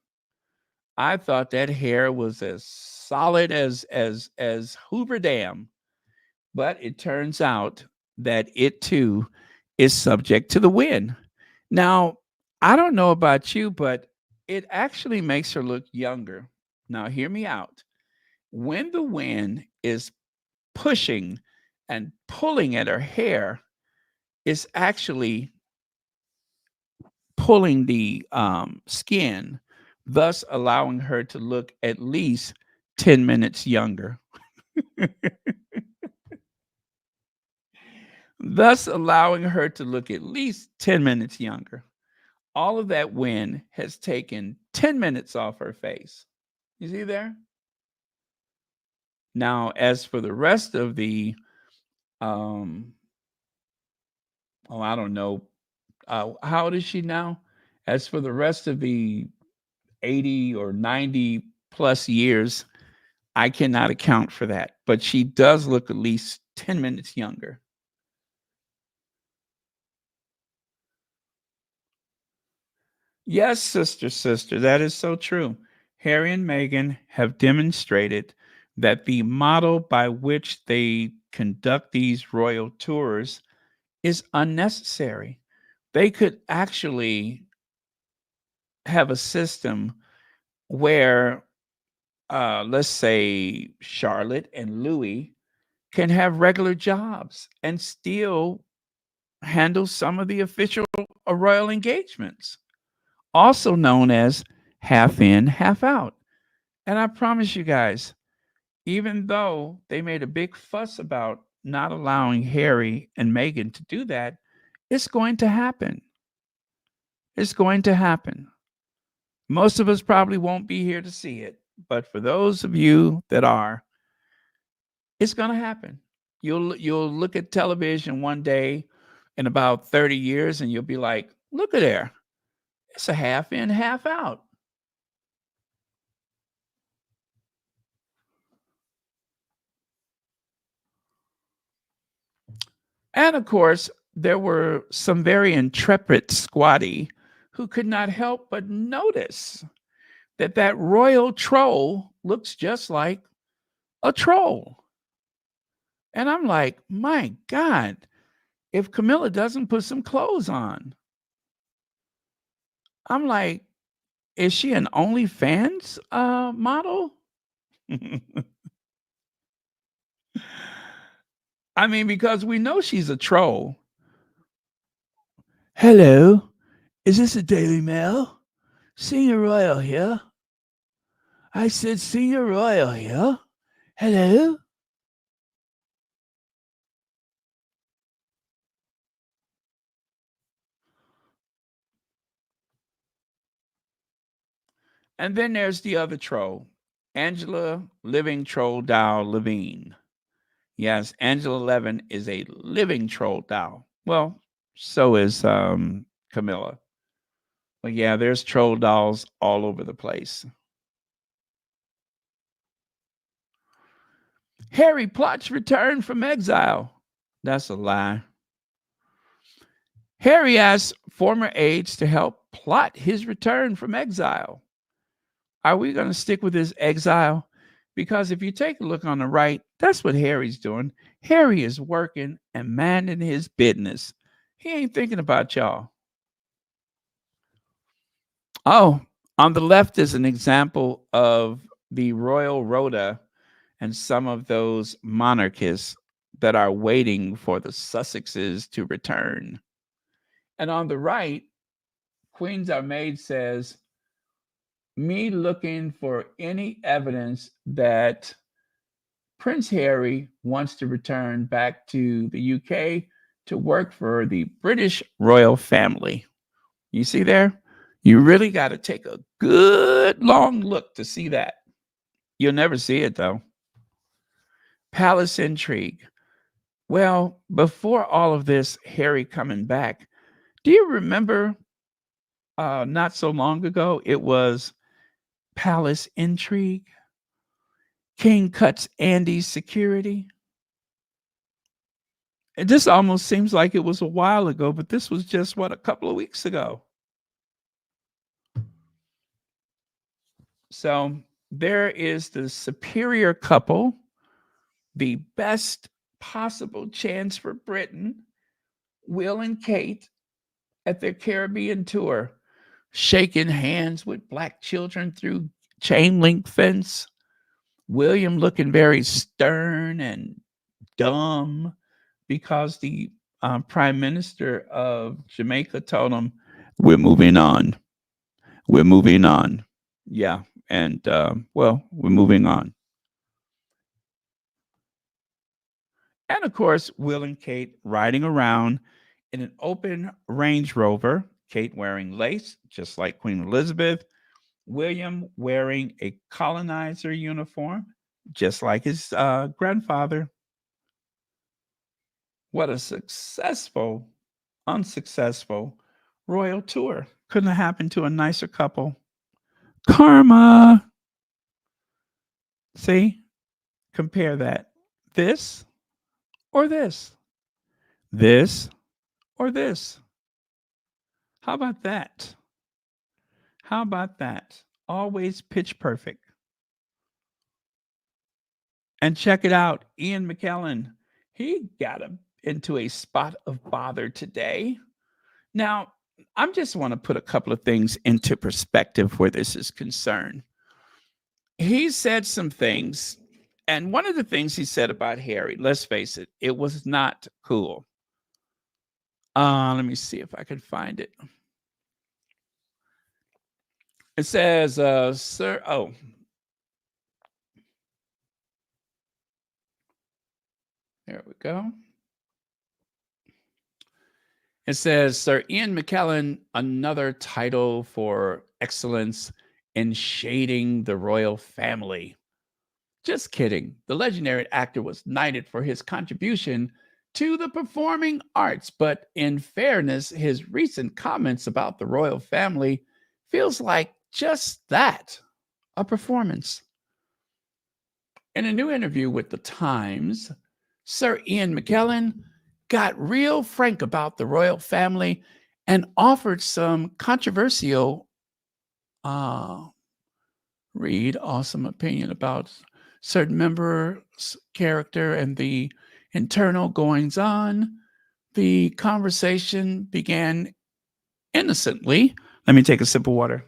I thought that hair was as solid as Hoover Dam. But it turns out that it too is subject to the wind. Now, I don't know about you, but it actually makes her look younger. Now, hear me out. When the wind is pushing and pulling at her hair, it's actually pulling the skin, thus allowing her to look at least 10 minutes younger. Thus allowing her to look at least 10 minutes younger. All of that wind has taken 10 minutes off her face. You see there? Now, as for the rest of the, I don't know, how old is she now? As for the rest of the 80 or 90 plus years, I cannot account for that. But she does look at least 10 minutes younger. Yes, sister, that is so true. Harry and Meghan have demonstrated that the model by which they conduct these royal tours is unnecessary. They could actually have a system where, let's say, Charlotte and Louis can have regular jobs and still handle some of the official royal engagements, also known as half in, half out. And I promise you guys, even though they made a big fuss about not allowing Harry and Meghan to do that, it's going to happen. It's going to happen. Most of us probably won't be here to see it, but for those of you that are, It's going to happen. You'll look at television one day in about 30 years and you'll be like, look at there. It's a half in, half out. And of course, there were some very intrepid squatty who could not help but notice that royal troll looks just like a troll. And I'm like, my God, if Camilla doesn't put some clothes on, I'm like, is she an OnlyFans model? I mean, because we know she's a troll. Hello, is this a Daily Mail? Senior Royal here. I said Senior Royal here. Hello? And then there's the other troll, Angela Living Troll Doll Levine. Yes, Angela Levin is a living troll doll. Well, so is Camilla. But yeah, there's troll dolls all over the place. Harry plots return from exile. That's a lie. Harry asks former aides to help plot his return from exile. Are we going to stick with this exile? Because if you take a look on the right, that's what Harry's doing. Harry is working and minding his business. He ain't thinking about y'all. Oh, on the left is an example of the royal rota and some of those monarchists that are waiting for the Sussexes to return. And on the right, Queens Are Made says, me looking for any evidence that Prince Harry wants to return back to the UK to work for the British royal family. You see there? You really got to take a good long look to see that. You'll never see it, though. Palace intrigue. Well, before all of this, Harry coming back, do you remember not so long ago, it was palace intrigue? King cuts Andy's security. And this almost seems like it was a while ago, but this was just, what, a couple of weeks ago. So there is the superior couple, the best possible chance for Britain, Will and Kate, at their Caribbean tour, shaking hands with black children through chain link fence. William looking very stern and dumb because the prime minister of Jamaica told him, we're moving on. We're moving on. Yeah. And, well, we're moving on. And of course, Will and Kate riding around in an open Range Rover, Kate wearing lace, just like Queen Elizabeth, William wearing a colonizer uniform, just like his grandfather. What a successful, unsuccessful royal tour. Couldn't have happened to a nicer couple. Karma. See? Compare that. This or this? This or this? How about that? How about that? Always pitch perfect. And check it out. Ian McKellen, he got into a spot of bother today. Now, I just want to put a couple of things into perspective where this is concerned. He said some things, and one of the things he said about Harry, let's face it, it was not cool. Let me see if I can find it. It says, sir, oh. There we go. It says, Sir Ian McKellen, another title for excellence in shading the royal family. Just kidding. The legendary actor was knighted for his contribution to the performing arts, but in fairness, his recent comments about the royal family feels like just that, a performance. In a new interview with The Times, Sir Ian McKellen got real frank about the royal family and offered some controversial awesome opinion about certain members' character and the internal goings on. The conversation began innocently. Let me take a sip of water.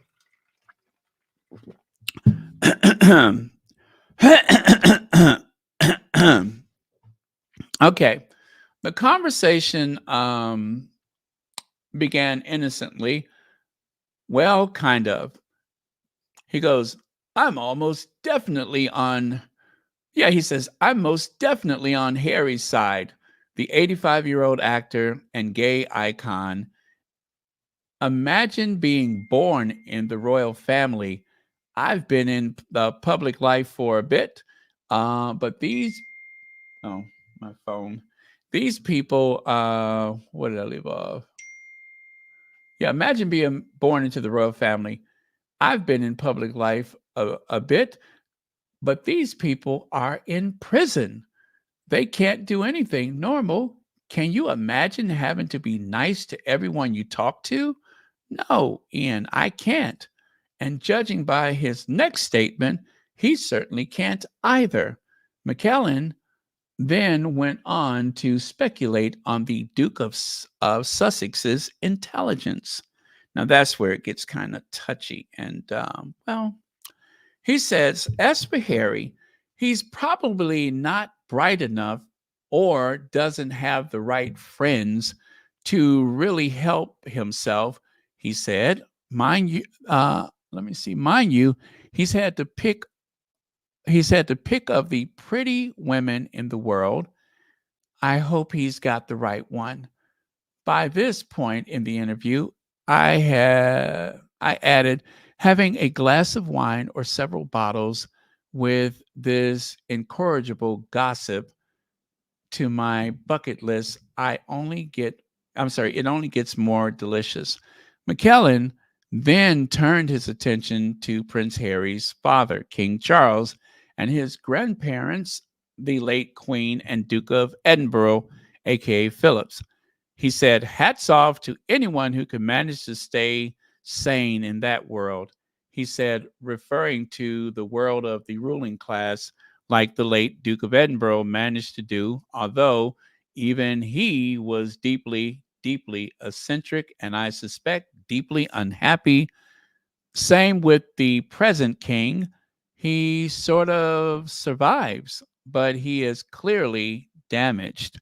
Okay. The conversation began innocently. Well, kind of. He goes, I'm almost definitely on, he says, I'm most definitely on Harry's side, the 85-year-old actor and gay icon. Imagine being born in the royal family. I've been in the public life for a bit, but my phone. These people, what did I leave off? Yeah, imagine being born into the royal family. I've been in public life a bit, but these people are in prison. They can't do anything normal. Can you imagine having to be nice to everyone you talk to? No, Ian, I can't. And judging by his next statement, he certainly can't either. McKellen then went on to speculate on the Duke of Sussex's intelligence. Now, that's where it gets kind of touchy. And, he says, as for Harry, he's probably not bright enough or doesn't have the right friends to really help himself. He said, mind you, he's had to pick of the pretty women in the world. I hope he's got the right one. By this point in the interview, I added, having a glass of wine or several bottles with this incorrigible gossip to my bucket list, it only gets more delicious. McKellen then turned his attention to Prince Harry's father, King Charles, and his grandparents, the late Queen and Duke of Edinburgh, aka Phillips. He said, hats off to anyone who can manage to stay sane in that world. He said, referring to the world of the ruling class, like the late Duke of Edinburgh managed to do, although even he was deeply, deeply eccentric and I suspect deeply unhappy. Same with the present king. He sort of survives, but he is clearly damaged.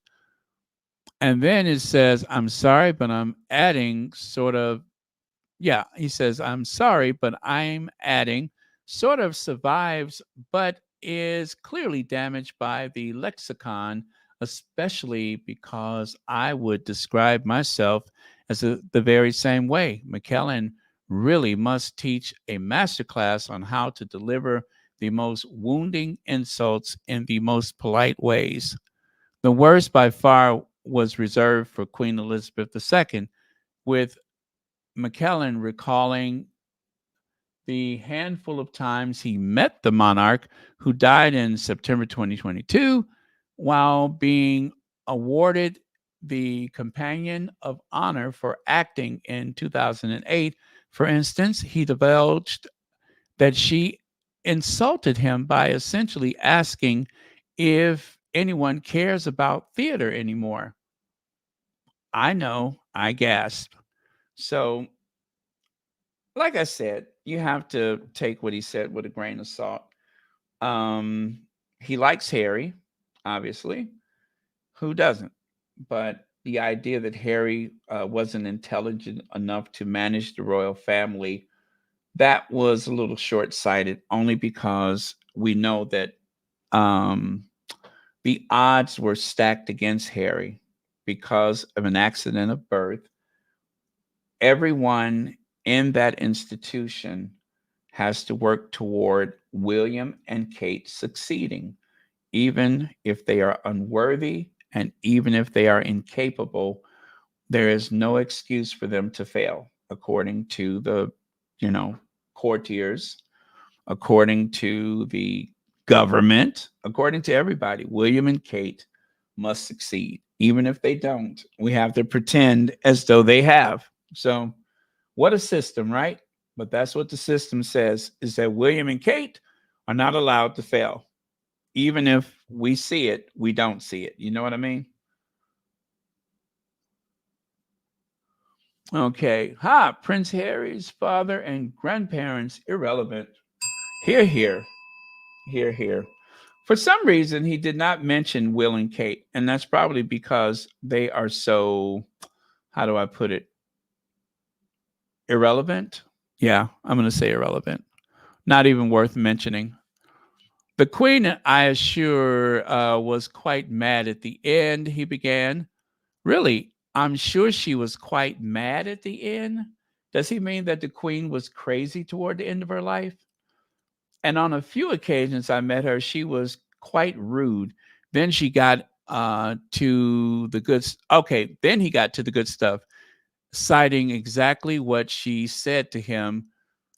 And then it says, I'm sorry, but I'm adding he says, I'm sorry, but I'm adding sort of survives, but is clearly damaged by the lexicon, especially because I would describe myself as the very same way. McKellen really must teach a masterclass on how to deliver the most wounding insults in the most polite ways. The worst by far was reserved for Queen Elizabeth II, with McKellen recalling the handful of times he met the monarch, who died in September 2022, while being awarded the Companion of Honor for acting in 2008. For instance, he divulged that she insulted him by essentially asking if anyone cares about theater anymore. I know, I gasped. So, like I said, you have to take what he said with a grain of salt. He likes Harry, obviously. Who doesn't? But the idea that Harry wasn't intelligent enough to manage the royal family, that was a little short-sighted, only because we know that the odds were stacked against Harry because of an accident of birth. Everyone in that institution has to work toward William and Kate succeeding, even if they are unworthy and even if they are incapable. There is no excuse for them to fail, according to the, courtiers, according to the government, according to everybody. William and Kate must succeed. Even if they don't, we have to pretend as though they have. So, what a system, right? But that's what the system says, is that William and Kate are not allowed to fail. Even if we see it, we don't see it. You know what I mean? Okay. Prince Harry's father and grandparents, irrelevant. Here, here, here, here. For some reason, he did not mention Will and Kate. And that's probably because they are so, how do I put it? Irrelevant? Yeah, I'm going to say irrelevant. Not even worth mentioning. The Queen, I assure, was quite mad at the end, he began. Really, I'm sure she was quite mad at the end. Does he mean that the Queen was crazy toward the end of her life? And on a few occasions I met her, she was quite rude. Then she got to the good. Okay, then he got to the good stuff, citing exactly what she said to him.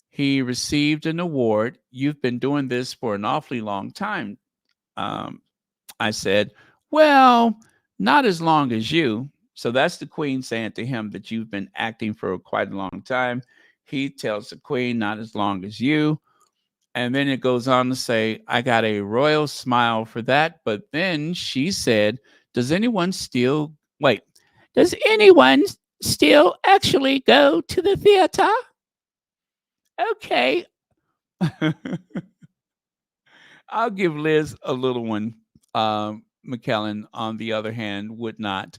He received an award. You've been doing this for an awfully long time. I said, well, not as long as you. So that's the Queen saying to him that you've been acting for quite a long time. He tells the Queen, not as long as you. And then it goes on to say, I got a royal smile for that. But then she said, does anyone still actually go to the theater? Okay. I'll give Liz a little one. McKellen, on the other hand, would not.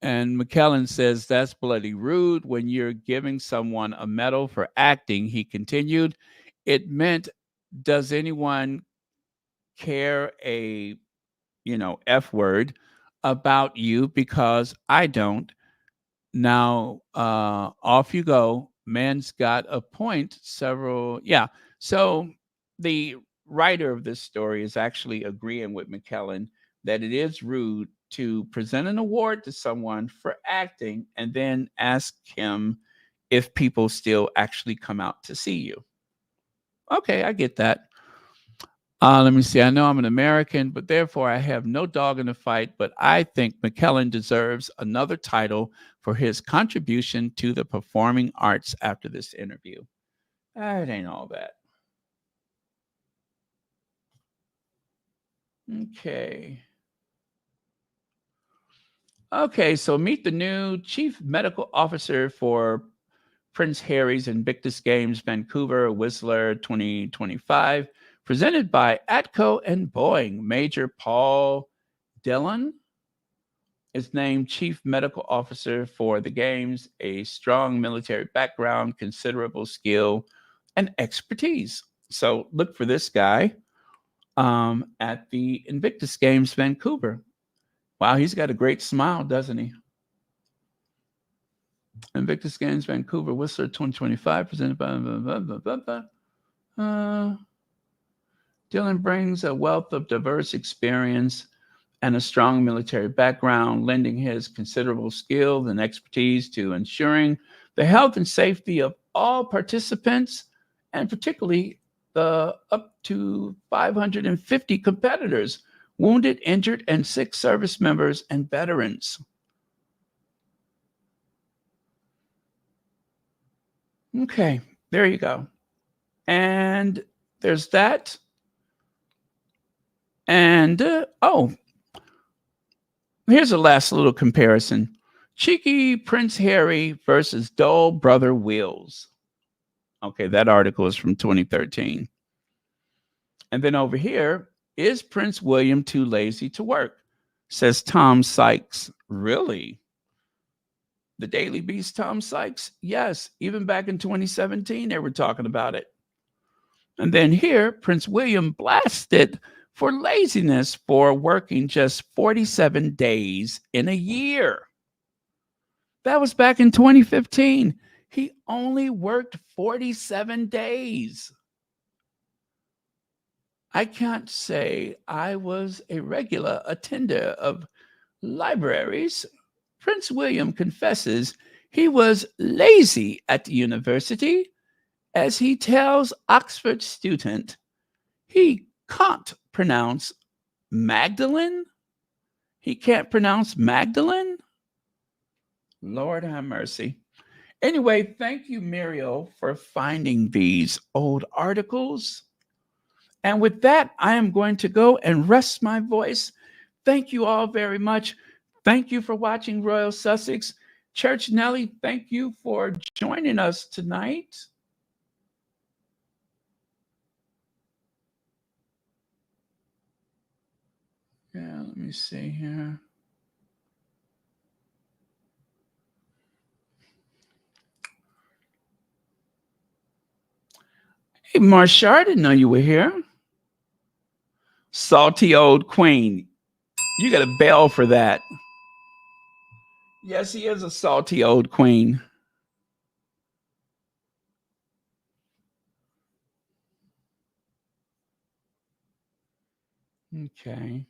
And McKellen says, that's bloody rude when you're giving someone a medal for acting. He continued, it meant, does anyone care a, F word about you? Because I don't. Now, off you go. Man's got a point. Several. Yeah. So the writer of this story is actually agreeing with McKellen that it is rude to present an award to someone for acting and then ask him if people still actually come out to see you. Okay, I get that. Let me see. I know I'm an American, but therefore I have no dog in the fight. But I think McKellen deserves another title for his contribution to the performing arts after this interview. It ain't all that. Okay. Okay, so meet the new Chief Medical Officer for Prince Harry's Invictus Games Vancouver Whistler 2025, presented by ATCO and Boeing. Major Paul Dillon is named Chief Medical Officer for the Games, a strong military background, considerable skill, and expertise. So look for this guy at the Invictus Games Vancouver. Wow, he's got a great smile, doesn't he? Invictus Games Vancouver Whistler 2025, presented by Dylan brings a wealth of diverse experience and a strong military background, lending his considerable skill and expertise to ensuring the health and safety of all participants, and particularly the up to 550 competitors, wounded, injured, and sick service members and veterans. Okay, there you go. And there's that. And, here's a last little comparison. Cheeky Prince Harry versus dull brother Wills. Okay, that article is from 2013. And then over here, is Prince William too lazy to work? Says Tom Sykes. Really? The Daily Beast, Tom Sykes? Yes, even back in 2017, they were talking about it. And then here, Prince William blasted for laziness for working just 47 days in a year. That was back in 2015. He only worked 47 days. I can't say I was a regular attender of libraries. Prince William confesses he was lazy at the university, as he tells Oxford student he can't pronounce Magdalene. He can't pronounce Magdalene? Lord have mercy. Anyway, thank you, Muriel, for finding these old articles. And with that, I am going to go and rest my voice. Thank you all very much. Thank you for watching Royal Sussex. Church Nellie, thank you for joining us tonight. Yeah, let me see here. Hey, Marsha, I didn't know you were here. Salty old queen. You got a bell for that. Yes, he is a salty old queen. Okay.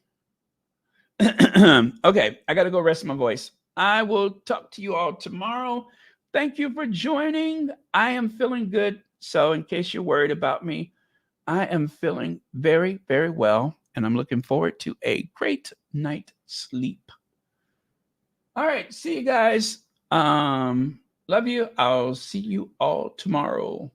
Okay, I got to go rest my voice. I will talk to you all tomorrow. Thank you for joining. I am feeling good. So, in case you're worried about me, I am feeling very, very well. And I'm looking forward to a great night's sleep. All right. See you guys. Love you. I'll see you all tomorrow.